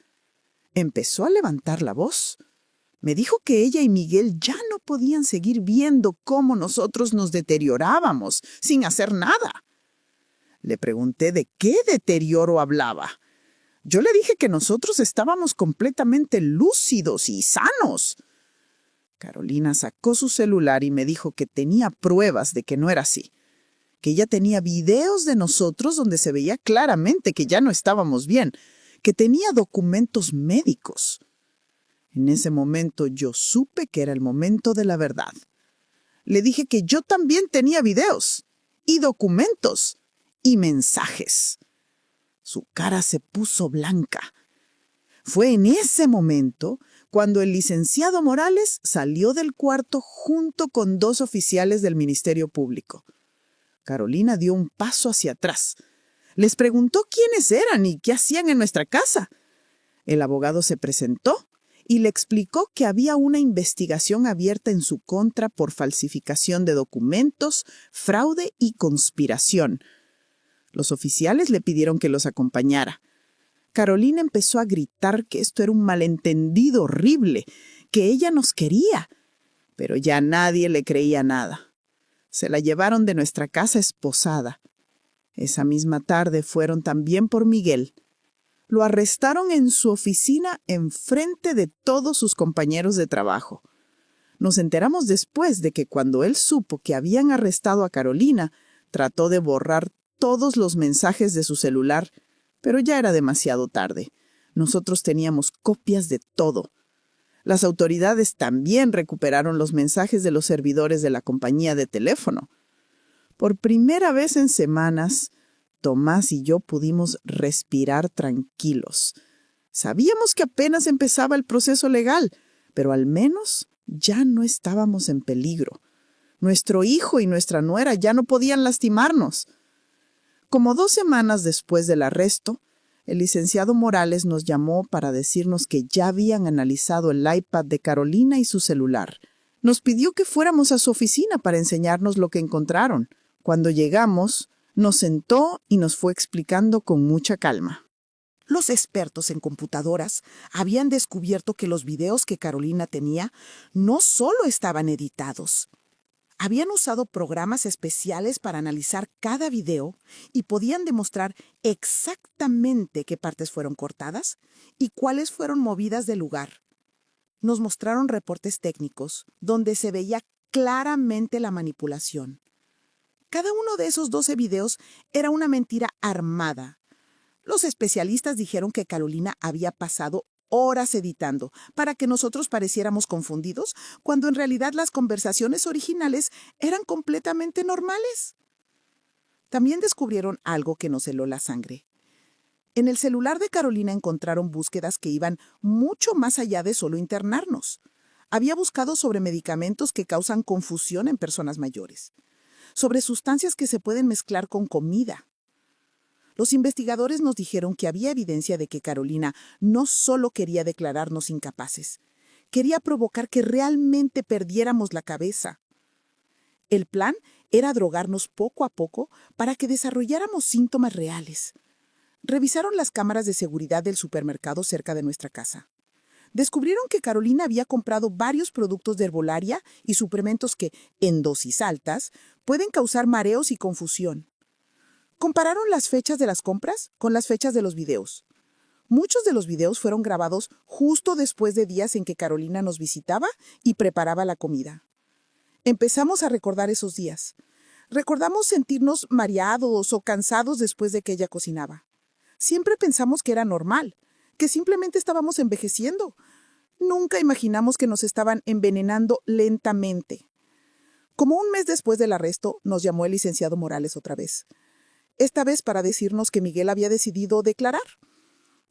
Empezó a levantar la voz. Me dijo que ella y Miguel ya no podían seguir viendo cómo nosotros nos deteriorábamos sin hacer nada. Le pregunté de qué deterioro hablaba. Yo le dije que nosotros estábamos completamente lúcidos y sanos. Carolina sacó su celular y me dijo que tenía pruebas de que no era así, que ella tenía videos de nosotros donde se veía claramente que ya no estábamos bien, que tenía documentos médicos. En ese momento yo supe que era el momento de la verdad. Le dije que yo también tenía videos, y documentos, y mensajes. Su cara se puso blanca. Fue en ese momento cuando el licenciado Morales salió del cuarto junto con 2 oficiales del Ministerio Público. Carolina dio un paso hacia atrás. Les preguntó quiénes eran y qué hacían en nuestra casa. El abogado se presentó y le explicó que había una investigación abierta en su contra por falsificación de documentos, fraude y conspiración. Los oficiales le pidieron que los acompañara. Carolina empezó a gritar que esto era un malentendido horrible, que ella nos quería, pero ya nadie le creía nada. Se la llevaron de nuestra casa esposada. Esa misma tarde fueron también por Miguel. Lo arrestaron en su oficina enfrente de todos sus compañeros de trabajo. Nos enteramos después de que cuando él supo que habían arrestado a Carolina, trató de borrar todos los mensajes de su celular, pero ya era demasiado tarde. Nosotros teníamos copias de todo. Las autoridades también recuperaron los mensajes de los servidores de la compañía de teléfono. Por primera vez en semanas, Tomás y yo pudimos respirar tranquilos. Sabíamos que apenas empezaba el proceso legal, pero al menos ya no estábamos en peligro. Nuestro hijo y nuestra nuera ya no podían lastimarnos. Como 2 semanas después del arresto, el licenciado Morales nos llamó para decirnos que ya habían analizado el iPad de Carolina y su celular. Nos pidió que fuéramos a su oficina para enseñarnos lo que encontraron. Cuando llegamos, nos sentó y nos fue explicando con mucha calma. Los expertos en computadoras habían descubierto que los videos que Carolina tenía no solo estaban editados. Habían usado programas especiales para analizar cada video y podían demostrar exactamente qué partes fueron cortadas y cuáles fueron movidas del lugar. Nos mostraron reportes técnicos donde se veía claramente la manipulación. Cada uno de esos 12 videos era una mentira armada. Los especialistas dijeron que Carolina había pasado horas editando para que nosotros pareciéramos confundidos, cuando en realidad las conversaciones originales eran completamente normales. También descubrieron algo que nos heló la sangre. En el celular de Carolina encontraron búsquedas que iban mucho más allá de solo internarnos. Había buscado sobre medicamentos que causan confusión en personas mayores, sobre sustancias que se pueden mezclar con comida. Los investigadores nos dijeron que había evidencia de que Carolina no solo quería declararnos incapaces, quería provocar que realmente perdiéramos la cabeza. El plan era drogarnos poco a poco para que desarrolláramos síntomas reales. Revisaron las cámaras de seguridad del supermercado cerca de nuestra casa. Descubrieron que Carolina había comprado varios productos de herbolaria y suplementos que, en dosis altas, pueden causar mareos y confusión. Compararon las fechas de las compras con las fechas de los videos. Muchos de los videos fueron grabados justo después de días en que Carolina nos visitaba y preparaba la comida. Empezamos a recordar esos días. Recordamos sentirnos mareados o cansados después de que ella cocinaba. Siempre pensamos que era normal, que simplemente estábamos envejeciendo. Nunca imaginamos que nos estaban envenenando lentamente. Como un mes después del arresto, nos llamó el licenciado Morales otra vez. Esta vez para decirnos que Miguel había decidido declarar,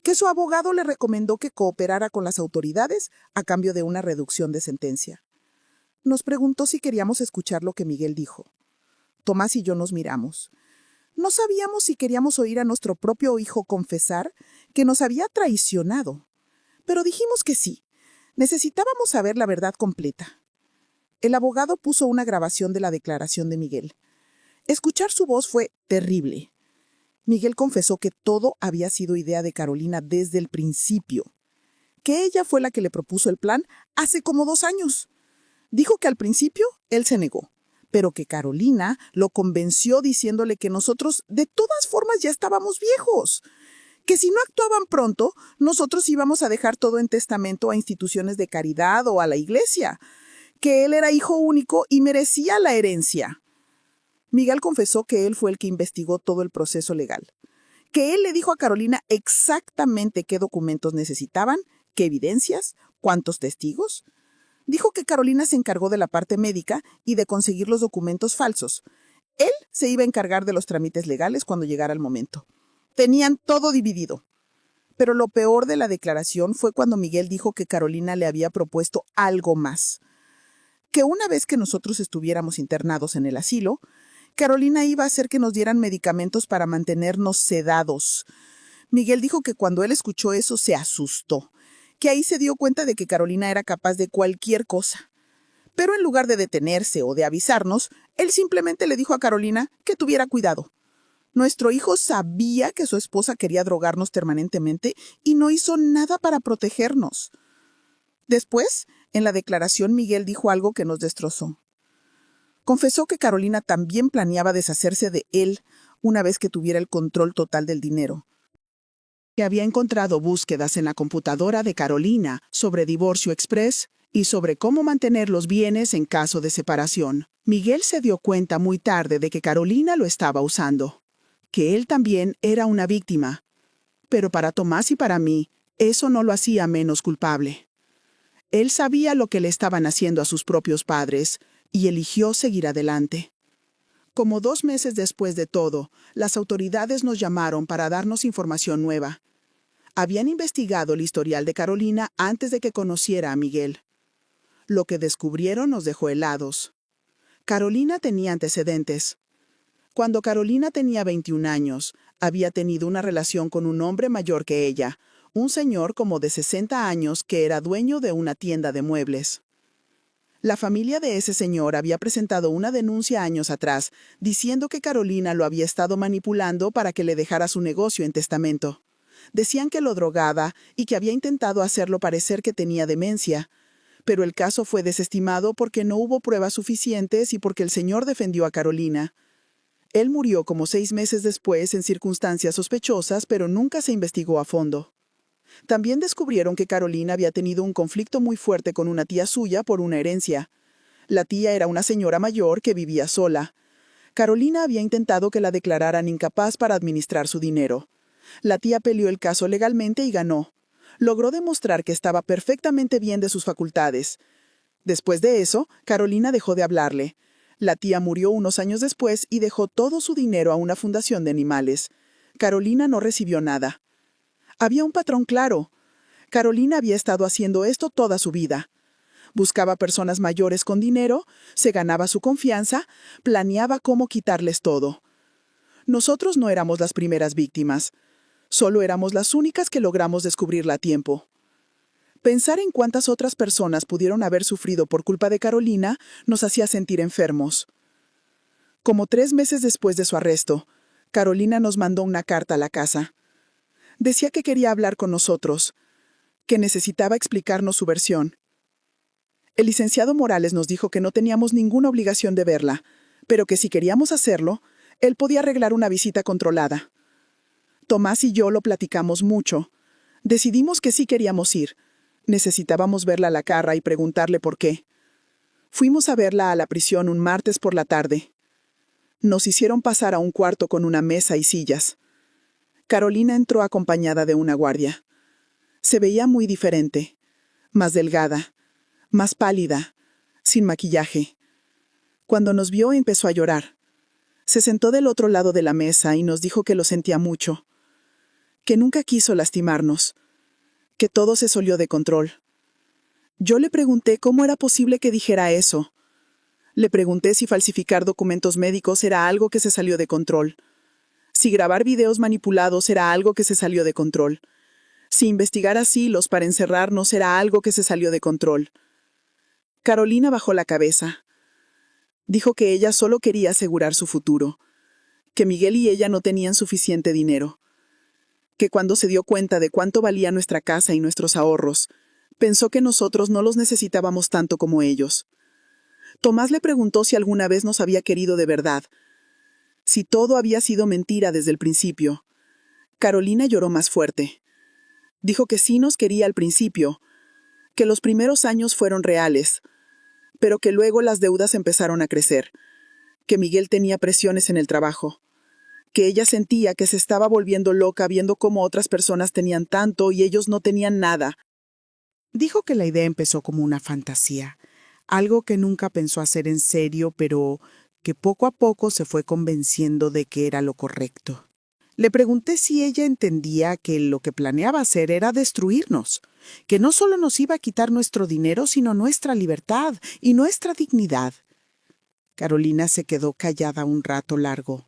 que su abogado le recomendó que cooperara con las autoridades a cambio de una reducción de sentencia. Nos preguntó si queríamos escuchar lo que Miguel dijo. Tomás y yo nos miramos. No sabíamos si queríamos oír a nuestro propio hijo confesar que nos había traicionado, pero dijimos que sí. Necesitábamos saber la verdad completa. El abogado puso una grabación de la declaración de Miguel. Escuchar su voz fue terrible. Miguel confesó que todo había sido idea de Carolina desde el principio, que ella fue la que le propuso el plan hace como 2 años. Dijo que al principio él se negó, pero que Carolina lo convenció diciéndole que nosotros de todas formas ya estábamos viejos, que si no actuaban pronto, nosotros íbamos a dejar todo en testamento a instituciones de caridad o a la iglesia, que él era hijo único y merecía la herencia. Miguel confesó que él fue el que investigó todo el proceso legal, que él le dijo a Carolina exactamente qué documentos necesitaban, qué evidencias, cuántos testigos. Dijo que Carolina se encargó de la parte médica y de conseguir los documentos falsos. Él se iba a encargar de los trámites legales cuando llegara el momento. Tenían todo dividido. Pero lo peor de la declaración fue cuando Miguel dijo que Carolina le había propuesto algo más. Que una vez que nosotros estuviéramos internados en el asilo, Carolina iba a hacer que nos dieran medicamentos para mantenernos sedados. Miguel dijo que cuando él escuchó eso se asustó, que ahí se dio cuenta de que Carolina era capaz de cualquier cosa. Pero en lugar de detenerse o de avisarnos, él simplemente le dijo a Carolina que tuviera cuidado. Nuestro hijo sabía que su esposa quería drogarnos permanentemente y no hizo nada para protegernos. Después, en la declaración, Miguel dijo algo que nos destrozó. Confesó que Carolina también planeaba deshacerse de él una vez que tuviera el control total del dinero. Que había encontrado búsquedas en la computadora de Carolina sobre divorcio express y sobre cómo mantener los bienes en caso de separación. Miguel se dio cuenta muy tarde de que Carolina lo estaba usando, que él también era una víctima. Pero para Tomás y para mí, eso no lo hacía menos culpable. Él sabía lo que le estaban haciendo a sus propios padres y eligió seguir adelante. Como 2 meses después de todo, las autoridades nos llamaron para darnos información nueva. Habían investigado el historial de Carolina antes de que conociera a Miguel. Lo que descubrieron nos dejó helados. Carolina tenía antecedentes. Cuando Carolina tenía 21 años, había tenido una relación con un hombre mayor que ella, un señor como de 60 años que era dueño de una tienda de muebles. La familia de ese señor había presentado una denuncia años atrás, diciendo que Carolina lo había estado manipulando para que le dejara su negocio en testamento. Decían que lo drogaba y que había intentado hacerlo parecer que tenía demencia, pero el caso fue desestimado porque no hubo pruebas suficientes y porque el señor defendió a Carolina. Él murió como 6 meses después en circunstancias sospechosas, pero nunca se investigó a fondo. También descubrieron que Carolina había tenido un conflicto muy fuerte con una tía suya por una herencia. La tía era una señora mayor que vivía sola. Carolina había intentado que la declararan incapaz para administrar su dinero. La tía peleó el caso legalmente y ganó. Logró demostrar que estaba perfectamente bien de sus facultades. Después de eso, Carolina dejó de hablarle. La tía murió unos años después y dejó todo su dinero a una fundación de animales. Carolina no recibió nada. Había un patrón claro. Carolina había estado haciendo esto toda su vida. Buscaba personas mayores con dinero, se ganaba su confianza, planeaba cómo quitarles todo. Nosotros no éramos las primeras víctimas. Solo éramos las únicas que logramos descubrirla a tiempo. Pensar en cuántas otras personas pudieron haber sufrido por culpa de Carolina nos hacía sentir enfermos. Como 3 meses después de su arresto, Carolina nos mandó una carta a la casa. Decía que quería hablar con nosotros, que necesitaba explicarnos su versión. El licenciado Morales nos dijo que no teníamos ninguna obligación de verla, pero que si queríamos hacerlo, él podía arreglar una visita controlada. Tomás y yo lo platicamos mucho. Decidimos que sí queríamos ir. Necesitábamos verla a la cara y preguntarle por qué. Fuimos a verla a la prisión un martes por la tarde. Nos hicieron pasar a un cuarto con una mesa y sillas. Carolina entró acompañada de una guardia. Se veía muy diferente, más delgada, más pálida, sin maquillaje. Cuando nos vio empezó a llorar. Se sentó del otro lado de la mesa y nos dijo que lo sentía mucho, que nunca quiso lastimarnos, que todo se salió de control. Yo le pregunté cómo era posible que dijera eso. Le pregunté si falsificar documentos médicos era algo que se salió de control. Si grabar videos manipulados era algo que se salió de control. Si investigar asilos para encerrarnos era algo que se salió de control. Carolina bajó la cabeza. Dijo que ella solo quería asegurar su futuro, que Miguel y ella no tenían suficiente dinero, que cuando se dio cuenta de cuánto valía nuestra casa y nuestros ahorros, pensó que nosotros no los necesitábamos tanto como ellos. Tomás le preguntó si alguna vez nos había querido de verdad, si todo había sido mentira desde el principio. Carolina lloró más fuerte. Dijo que sí nos quería al principio, que los primeros años fueron reales, pero que luego las deudas empezaron a crecer, que Miguel tenía presiones en el trabajo, que ella sentía que se estaba volviendo loca viendo cómo otras personas tenían tanto y ellos no tenían nada. Dijo que la idea empezó como una fantasía, algo que nunca pensó hacer en serio, pero que poco a poco se fue convenciendo de que era lo correcto. Le pregunté si ella entendía que lo que planeaba hacer era destruirnos, que no solo nos iba a quitar nuestro dinero, sino nuestra libertad y nuestra dignidad. Carolina se quedó callada un rato largo.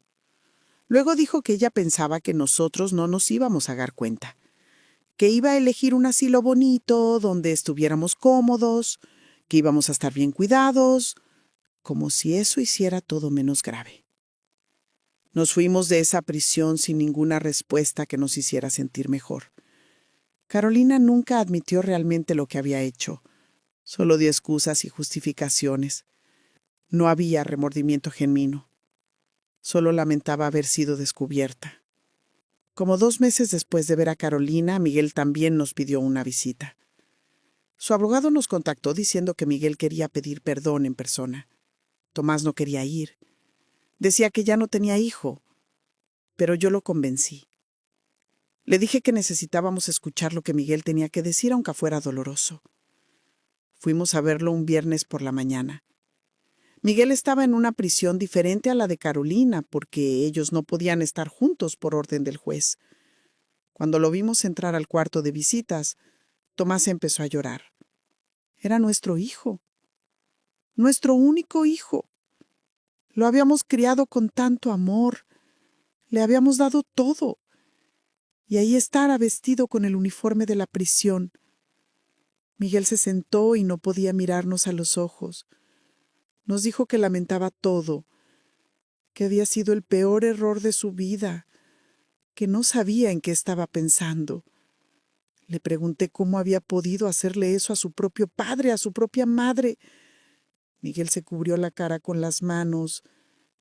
Luego dijo que ella pensaba que nosotros no nos íbamos a dar cuenta, que iba a elegir un asilo bonito, donde estuviéramos cómodos, que íbamos a estar bien cuidados, como si eso hiciera todo menos grave. Nos fuimos de esa prisión sin ninguna respuesta que nos hiciera sentir mejor. Carolina nunca admitió realmente lo que había hecho. Solo dio excusas y justificaciones. No había remordimiento genuino. Solo lamentaba haber sido descubierta. Como 2 meses después de ver a Carolina, Miguel también nos pidió una visita. Su abogado nos contactó diciendo que Miguel quería pedir perdón en persona. Tomás no quería ir. Decía que ya no tenía hijo, pero yo lo convencí. Le dije que necesitábamos escuchar lo que Miguel tenía que decir, aunque fuera doloroso. Fuimos a verlo un viernes por la mañana. Miguel estaba en una prisión diferente a la de Carolina, porque ellos no podían estar juntos por orden del juez. Cuando lo vimos entrar al cuarto de visitas, Tomás empezó a llorar. Era nuestro hijo. Nuestro único hijo. Lo habíamos criado con tanto amor. Le habíamos dado todo. Y ahí estaba vestido con el uniforme de la prisión. Miguel se sentó y no podía mirarnos a los ojos. Nos dijo que lamentaba todo, que había sido el peor error de su vida, que no sabía en qué estaba pensando. Le pregunté cómo había podido hacerle eso a su propio padre, a su propia madre. Miguel se cubrió la cara con las manos.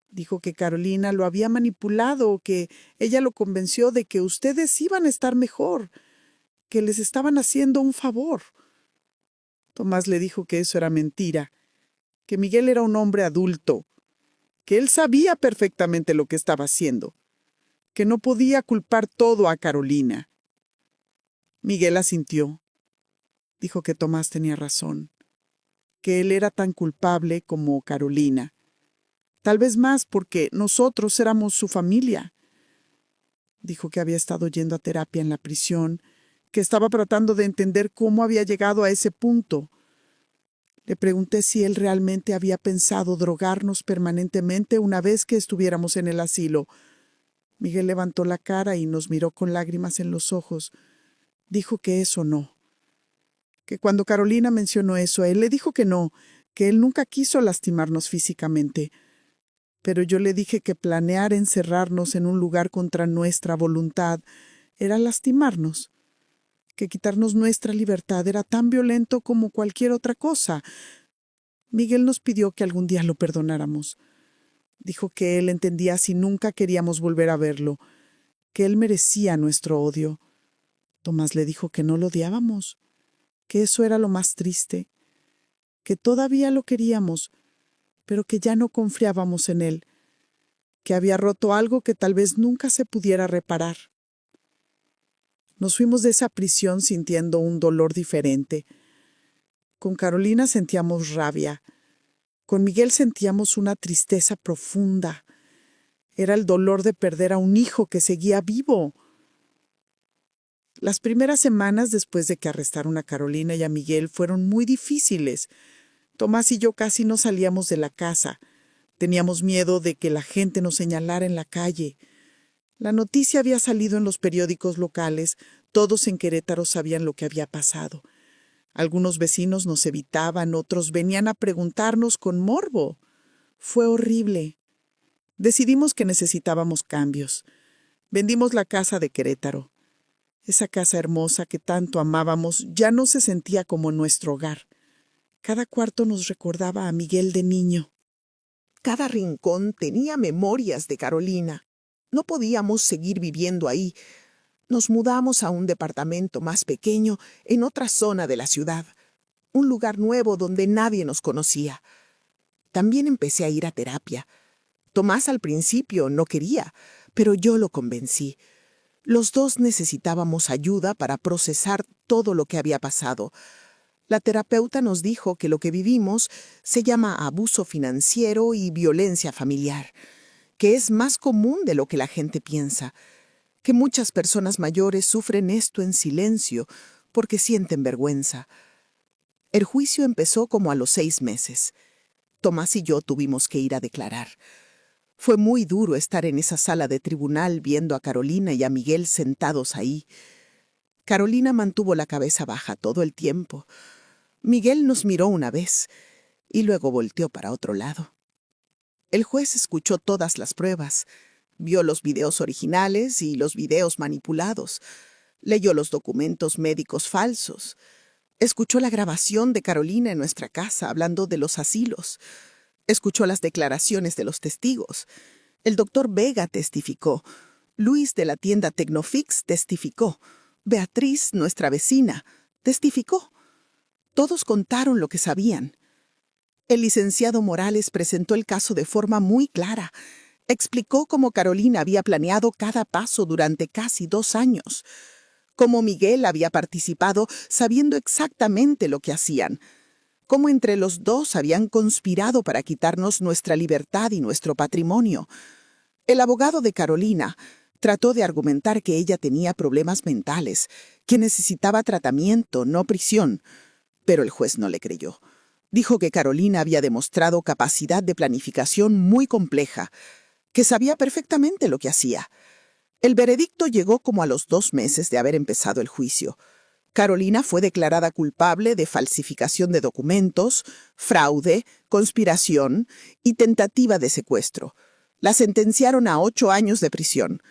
Dijo que Carolina lo había manipulado, que ella lo convenció de que ustedes iban a estar mejor, que les estaban haciendo un favor. Tomás le dijo que eso era mentira, que Miguel era un hombre adulto, que él sabía perfectamente lo que estaba haciendo, que no podía culpar todo a Carolina. Miguel asintió. Dijo que Tomás tenía razón, que él era tan culpable como Carolina. Tal vez más porque nosotros éramos su familia. Dijo que había estado yendo a terapia en la prisión, que estaba tratando de entender cómo había llegado a ese punto. Le pregunté si él realmente había pensado drogarnos permanentemente una vez que estuviéramos en el asilo. Miguel levantó la cara y nos miró con lágrimas en los ojos. Dijo que eso no. Que cuando Carolina mencionó eso, él le dijo que no, que él nunca quiso lastimarnos físicamente. Pero yo le dije que planear encerrarnos en un lugar contra nuestra voluntad era lastimarnos, que quitarnos nuestra libertad era tan violento como cualquier otra cosa. Miguel nos pidió que algún día lo perdonáramos. Dijo que él entendía si nunca queríamos volver a verlo, que él merecía nuestro odio. Tomás le dijo que no lo odiábamos, que eso era lo más triste, que todavía lo queríamos, pero que ya no confiábamos en él, que había roto algo que tal vez nunca se pudiera reparar. Nos fuimos de esa prisión sintiendo un dolor diferente. Con Carolina sentíamos rabia. Con Miguel sentíamos una tristeza profunda. Era el dolor de perder a un hijo que seguía vivo. Las primeras semanas después de que arrestaron a Carolina y a Miguel fueron muy difíciles. Tomás y yo casi no salíamos de la casa. Teníamos miedo de que la gente nos señalara en la calle. La noticia había salido en los periódicos locales. Todos en Querétaro sabían lo que había pasado. Algunos vecinos nos evitaban, otros venían a preguntarnos con morbo. Fue horrible. Decidimos que necesitábamos cambios. Vendimos la casa de Querétaro. Esa casa hermosa que tanto amábamos ya no se sentía como nuestro hogar. Cada cuarto nos recordaba a Miguel de niño. Cada rincón tenía memorias de Carolina. No podíamos seguir viviendo ahí. Nos mudamos a un departamento más pequeño en otra zona de la ciudad, un lugar nuevo donde nadie nos conocía. También empecé a ir a terapia. Tomás al principio no quería, pero yo lo convencí. Los dos necesitábamos ayuda para procesar todo lo que había pasado. La terapeuta nos dijo que lo que vivimos se llama abuso financiero y violencia familiar, que es más común de lo que la gente piensa, que muchas personas mayores sufren esto en silencio porque sienten vergüenza. El juicio empezó como a los 6 meses. Tomás y yo tuvimos que ir a declarar. Fue muy duro estar en esa sala de tribunal viendo a Carolina y a Miguel sentados ahí. Carolina mantuvo la cabeza baja todo el tiempo. Miguel nos miró una vez y luego volteó para otro lado. El juez escuchó todas las pruebas, vio los videos originales y los videos manipulados, leyó los documentos médicos falsos, escuchó la grabación de Carolina en nuestra casa hablando de los asilos, escuchó las declaraciones de los testigos. El doctor Vega testificó, Luis de la tienda Tecnofix testificó, Beatriz, nuestra vecina, testificó. Todos contaron lo que sabían. El licenciado Morales presentó el caso de forma muy clara. Explicó cómo Carolina había planeado cada paso durante casi 2 años, cómo Miguel había participado sabiendo exactamente lo que hacían, cómo entre los dos habían conspirado para quitarnos nuestra libertad y nuestro patrimonio. El abogado de Carolina trató de argumentar que ella tenía problemas mentales, que necesitaba tratamiento, no prisión, pero el juez no le creyó. Dijo que Carolina había demostrado capacidad de planificación muy compleja, que sabía perfectamente lo que hacía. El veredicto llegó como a los 2 meses de haber empezado el juicio. Carolina fue declarada culpable de falsificación de documentos, fraude, conspiración y tentativa de secuestro. La sentenciaron a 8 años de prisión.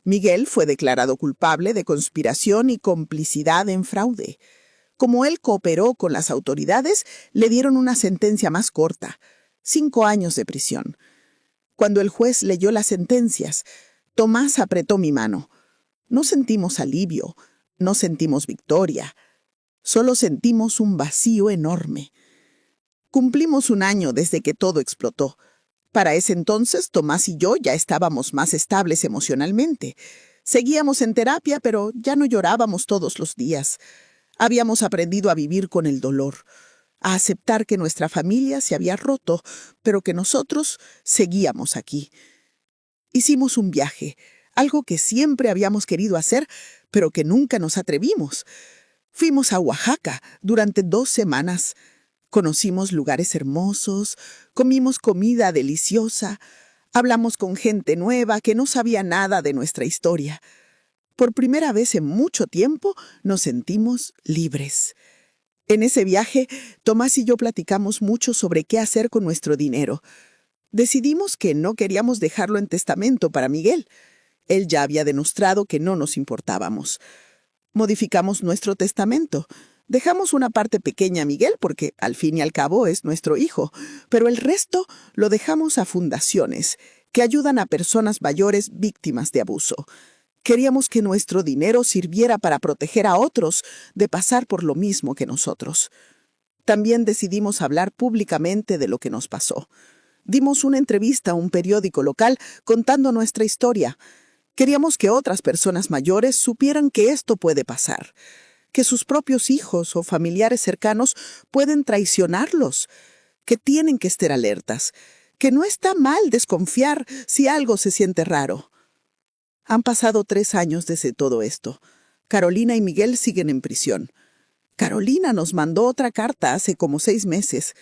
Miguel fue declarado culpable de conspiración y complicidad en fraude. Como él cooperó con las autoridades, le dieron una sentencia más corta, 5 años de prisión. Cuando el juez leyó las sentencias, Tomás apretó mi mano. No sentimos alivio, no sentimos victoria, solo sentimos un vacío enorme. Cumplimos 1 año desde que todo explotó. Para ese entonces, Tomás y yo ya estábamos más estables emocionalmente. Seguíamos en terapia, pero ya no llorábamos todos los días. Habíamos aprendido a vivir con el dolor, a aceptar que nuestra familia se había roto, pero que nosotros seguíamos aquí. Hicimos un viaje, algo que siempre habíamos querido hacer, pero que nunca nos atrevimos. Fuimos a Oaxaca durante 2 semanas. Conocimos lugares hermosos, comimos comida deliciosa, hablamos con gente nueva que no sabía nada de nuestra historia. Por primera vez en mucho tiempo nos sentimos libres. En ese viaje, Tomás y yo platicamos mucho sobre qué hacer con nuestro dinero. Decidimos que no queríamos dejarlo en testamento para Miguel. Él ya había demostrado que no nos importábamos. Modificamos nuestro testamento. Dejamos una parte pequeña a Miguel porque, al fin y al cabo, es nuestro hijo, pero el resto lo dejamos a fundaciones que ayudan a personas mayores víctimas de abuso. Queríamos que nuestro dinero sirviera para proteger a otros de pasar por lo mismo que nosotros. También decidimos hablar públicamente de lo que nos pasó. Dimos una entrevista a un periódico local contando nuestra historia. Queríamos que otras personas mayores supieran que esto puede pasar, que sus propios hijos o familiares cercanos pueden traicionarlos, que tienen que estar alertas, que no está mal desconfiar si algo se siente raro. Han pasado 3 años desde todo esto. Carolina y Miguel siguen en prisión. Carolina nos mandó otra carta hace como 6 meses.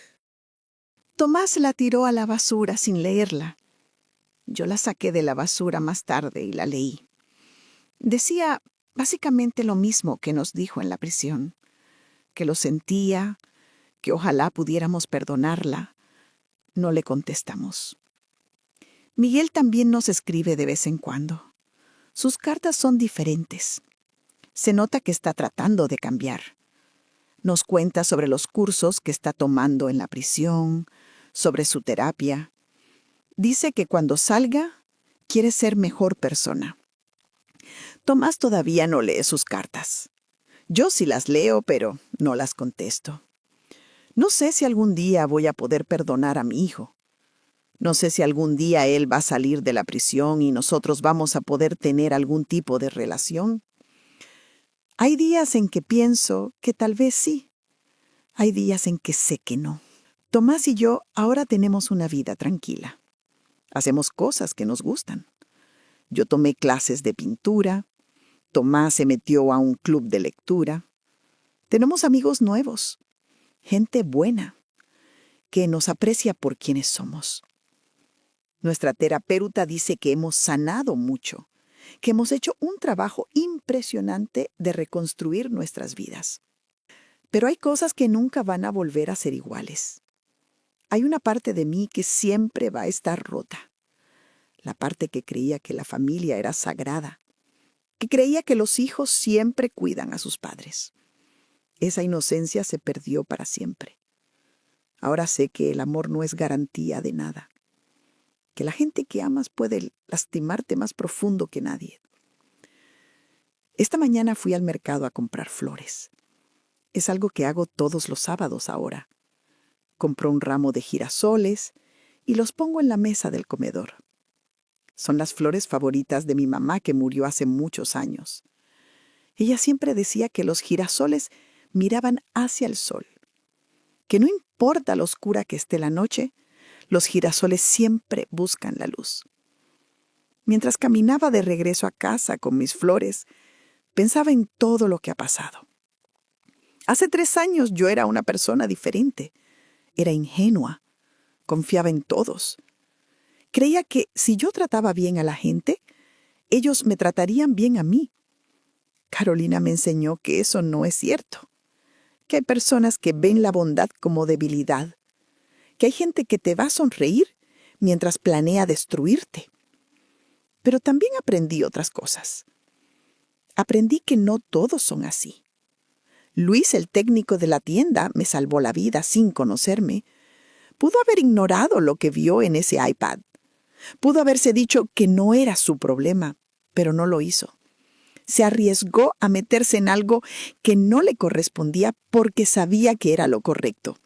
Tomás la tiró a la basura sin leerla. Yo la saqué de la basura más tarde y la leí. Decía básicamente lo mismo que nos dijo en la prisión, que lo sentía, que ojalá pudiéramos perdonarla. No le contestamos. Miguel también nos escribe de vez en cuando. Sus cartas son diferentes. Se nota que está tratando de cambiar. Nos cuenta sobre los cursos que está tomando en la prisión, sobre su terapia. Dice que cuando salga, quiere ser mejor persona. Tomás todavía no lee sus cartas. Yo sí las leo, pero no las contesto. No sé si algún día voy a poder perdonar a mi hijo. No sé si algún día él va a salir de la prisión y nosotros vamos a poder tener algún tipo de relación. Hay días en que pienso que tal vez sí. Hay días en que sé que no. Tomás y yo ahora tenemos una vida tranquila. Hacemos cosas que nos gustan. Yo tomé clases de pintura. Tomás se metió a un club de lectura. Tenemos amigos nuevos. Gente buena, que nos aprecia por quienes somos. Nuestra terapeuta dice que hemos sanado mucho, que hemos hecho un trabajo impresionante de reconstruir nuestras vidas. Pero hay cosas que nunca van a volver a ser iguales. Hay una parte de mí que siempre va a estar rota. La parte que creía que la familia era sagrada, que creía que los hijos siempre cuidan a sus padres. Esa inocencia se perdió para siempre. Ahora sé que el amor no es garantía de nada, que la gente que amas puede lastimarte más profundo que nadie. Esta mañana fui al mercado a comprar flores. Es algo que hago todos los sábados ahora. Compro un ramo de girasoles y los pongo en la mesa del comedor. Son las flores favoritas de mi mamá, que murió hace muchos años. Ella siempre decía que los girasoles miraban hacia el sol, que no importa lo oscura que esté la noche, los girasoles siempre buscan la luz. Mientras caminaba de regreso a casa con mis flores, pensaba en todo lo que ha pasado. Hace 3 años yo era una persona diferente. Era ingenua. Confiaba en todos. Creía que si yo trataba bien a la gente, ellos me tratarían bien a mí. Carolina me enseñó que eso no es cierto. Que hay personas que ven la bondad como debilidad. Que hay gente que te va a sonreír mientras planea destruirte. Pero también aprendí otras cosas. Aprendí que no todos son así. Luis, el técnico de la tienda, me salvó la vida sin conocerme. Pudo haber ignorado lo que vio en ese iPad. Pudo haberse dicho que no era su problema, pero no lo hizo. Se arriesgó a meterse en algo que no le correspondía porque sabía que era lo correcto.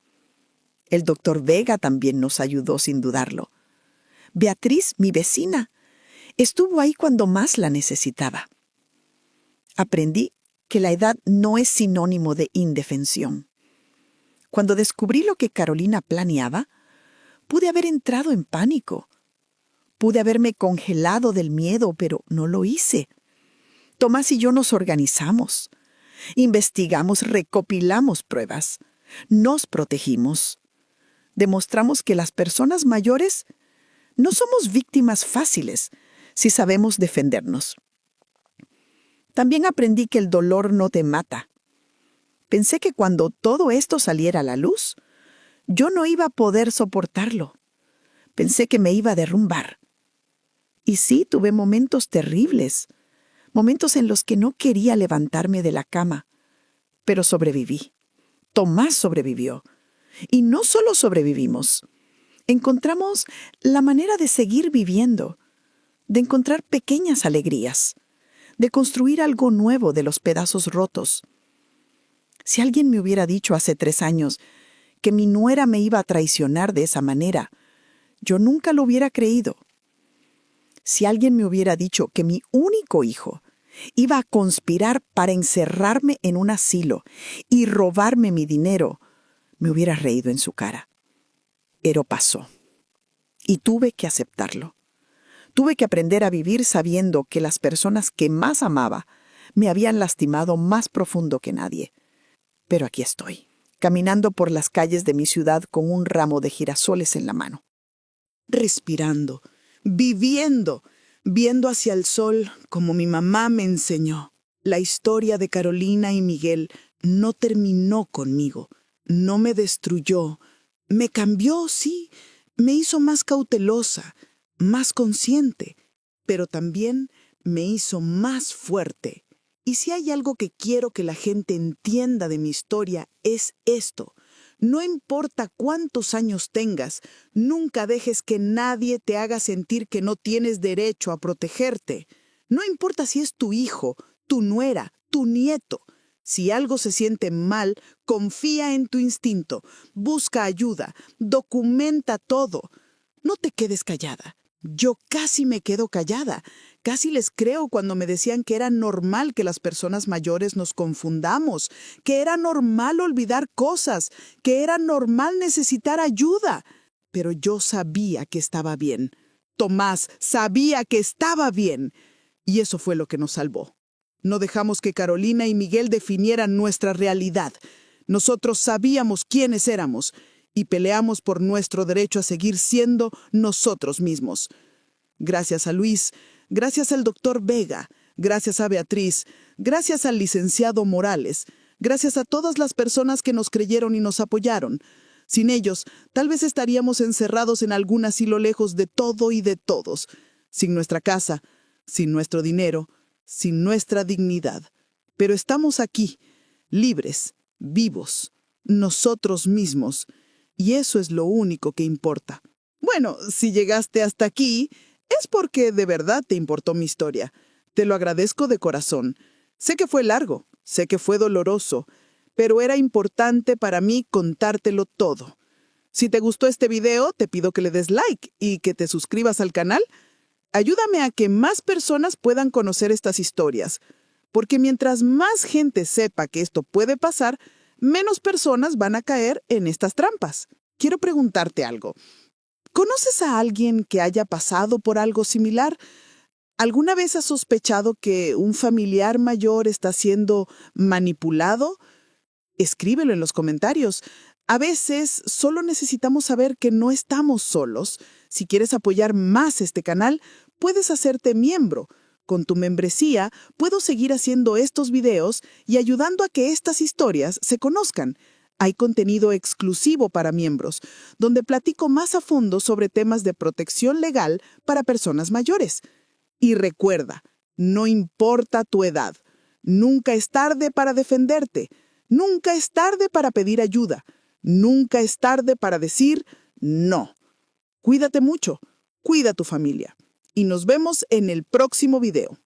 El doctor Vega también nos ayudó sin dudarlo. Beatriz, mi vecina, estuvo ahí cuando más la necesitaba. Aprendí que la edad no es sinónimo de indefensión. Cuando descubrí lo que Carolina planeaba, pude haber entrado en pánico. Pude haberme congelado del miedo, pero no lo hice. Tomás y yo nos organizamos. Investigamos, recopilamos pruebas. Nos protegimos. Demostramos que las personas mayores no somos víctimas fáciles si sabemos defendernos. También aprendí que el dolor no te mata. Pensé que cuando todo esto saliera a la luz, yo no iba a poder soportarlo. Pensé que me iba a derrumbar. Y sí, tuve momentos terribles, momentos en los que no quería levantarme de la cama, pero sobreviví. Tomás sobrevivió. Y no solo sobrevivimos, encontramos la manera de seguir viviendo, de encontrar pequeñas alegrías, de construir algo nuevo de los pedazos rotos. Si alguien me hubiera dicho hace 3 años que mi nuera me iba a traicionar de esa manera, yo nunca lo hubiera creído. Si alguien me hubiera dicho que mi único hijo iba a conspirar para encerrarme en un asilo y robarme mi dinero, me hubiera reído en su cara. Pero pasó. Y tuve que aceptarlo. Tuve que aprender a vivir sabiendo que las personas que más amaba me habían lastimado más profundo que nadie. Pero aquí estoy, caminando por las calles de mi ciudad con un ramo de girasoles en la mano. Respirando, viviendo, viendo hacia el sol como mi mamá me enseñó. La historia de Carolina y Miguel no terminó conmigo, no me destruyó, me cambió, sí, me hizo más cautelosa, más consciente, pero también me hizo más fuerte. Y si hay algo que quiero que la gente entienda de mi historia es esto. No importa cuántos años tengas, nunca dejes que nadie te haga sentir que no tienes derecho a protegerte. No importa si es tu hijo, tu nuera, tu nieto. Si algo se siente mal, confía en tu instinto, busca ayuda, documenta todo. No te quedes callada. Yo casi me quedo callada. Casi les creo cuando me decían que era normal que las personas mayores nos confundamos, que era normal olvidar cosas, que era normal necesitar ayuda. Pero yo sabía que estaba bien. Tomás sabía que estaba bien. Y eso fue lo que nos salvó. No dejamos que Carolina y Miguel definieran nuestra realidad. Nosotros sabíamos quiénes éramos y peleamos por nuestro derecho a seguir siendo nosotros mismos. Gracias a Luis, gracias al doctor Vega, gracias a Beatriz, gracias al licenciado Morales, gracias a todas las personas que nos creyeron y nos apoyaron. Sin ellos, tal vez estaríamos encerrados en algún asilo lejos de todo y de todos, sin nuestra casa, sin nuestro dinero, sin nuestra dignidad. Pero estamos aquí, libres, vivos, nosotros mismos, y eso es lo único que importa. Bueno, si llegaste hasta aquí, es porque de verdad te importó mi historia. Te lo agradezco de corazón. Sé que fue largo, sé que fue doloroso, pero era importante para mí contártelo todo. Si te gustó este video, te pido que le des like y que te suscribas al canal. Ayúdame a que más personas puedan conocer estas historias, porque mientras más gente sepa que esto puede pasar, menos personas van a caer en estas trampas. Quiero preguntarte algo. ¿Conoces a alguien que haya pasado por algo similar? ¿Alguna vez has sospechado que un familiar mayor está siendo manipulado? Escríbelo en los comentarios. A veces solo necesitamos saber que no estamos solos. Si quieres apoyar más este canal, puedes hacerte miembro. Con tu membresía, puedo seguir haciendo estos videos y ayudando a que estas historias se conozcan. Hay contenido exclusivo para miembros, donde platico más a fondo sobre temas de protección legal para personas mayores. Y recuerda, no importa tu edad, nunca es tarde para defenderte, nunca es tarde para pedir ayuda, nunca es tarde para decir no. Cuídate mucho, cuida a tu familia. Y nos vemos en el próximo video.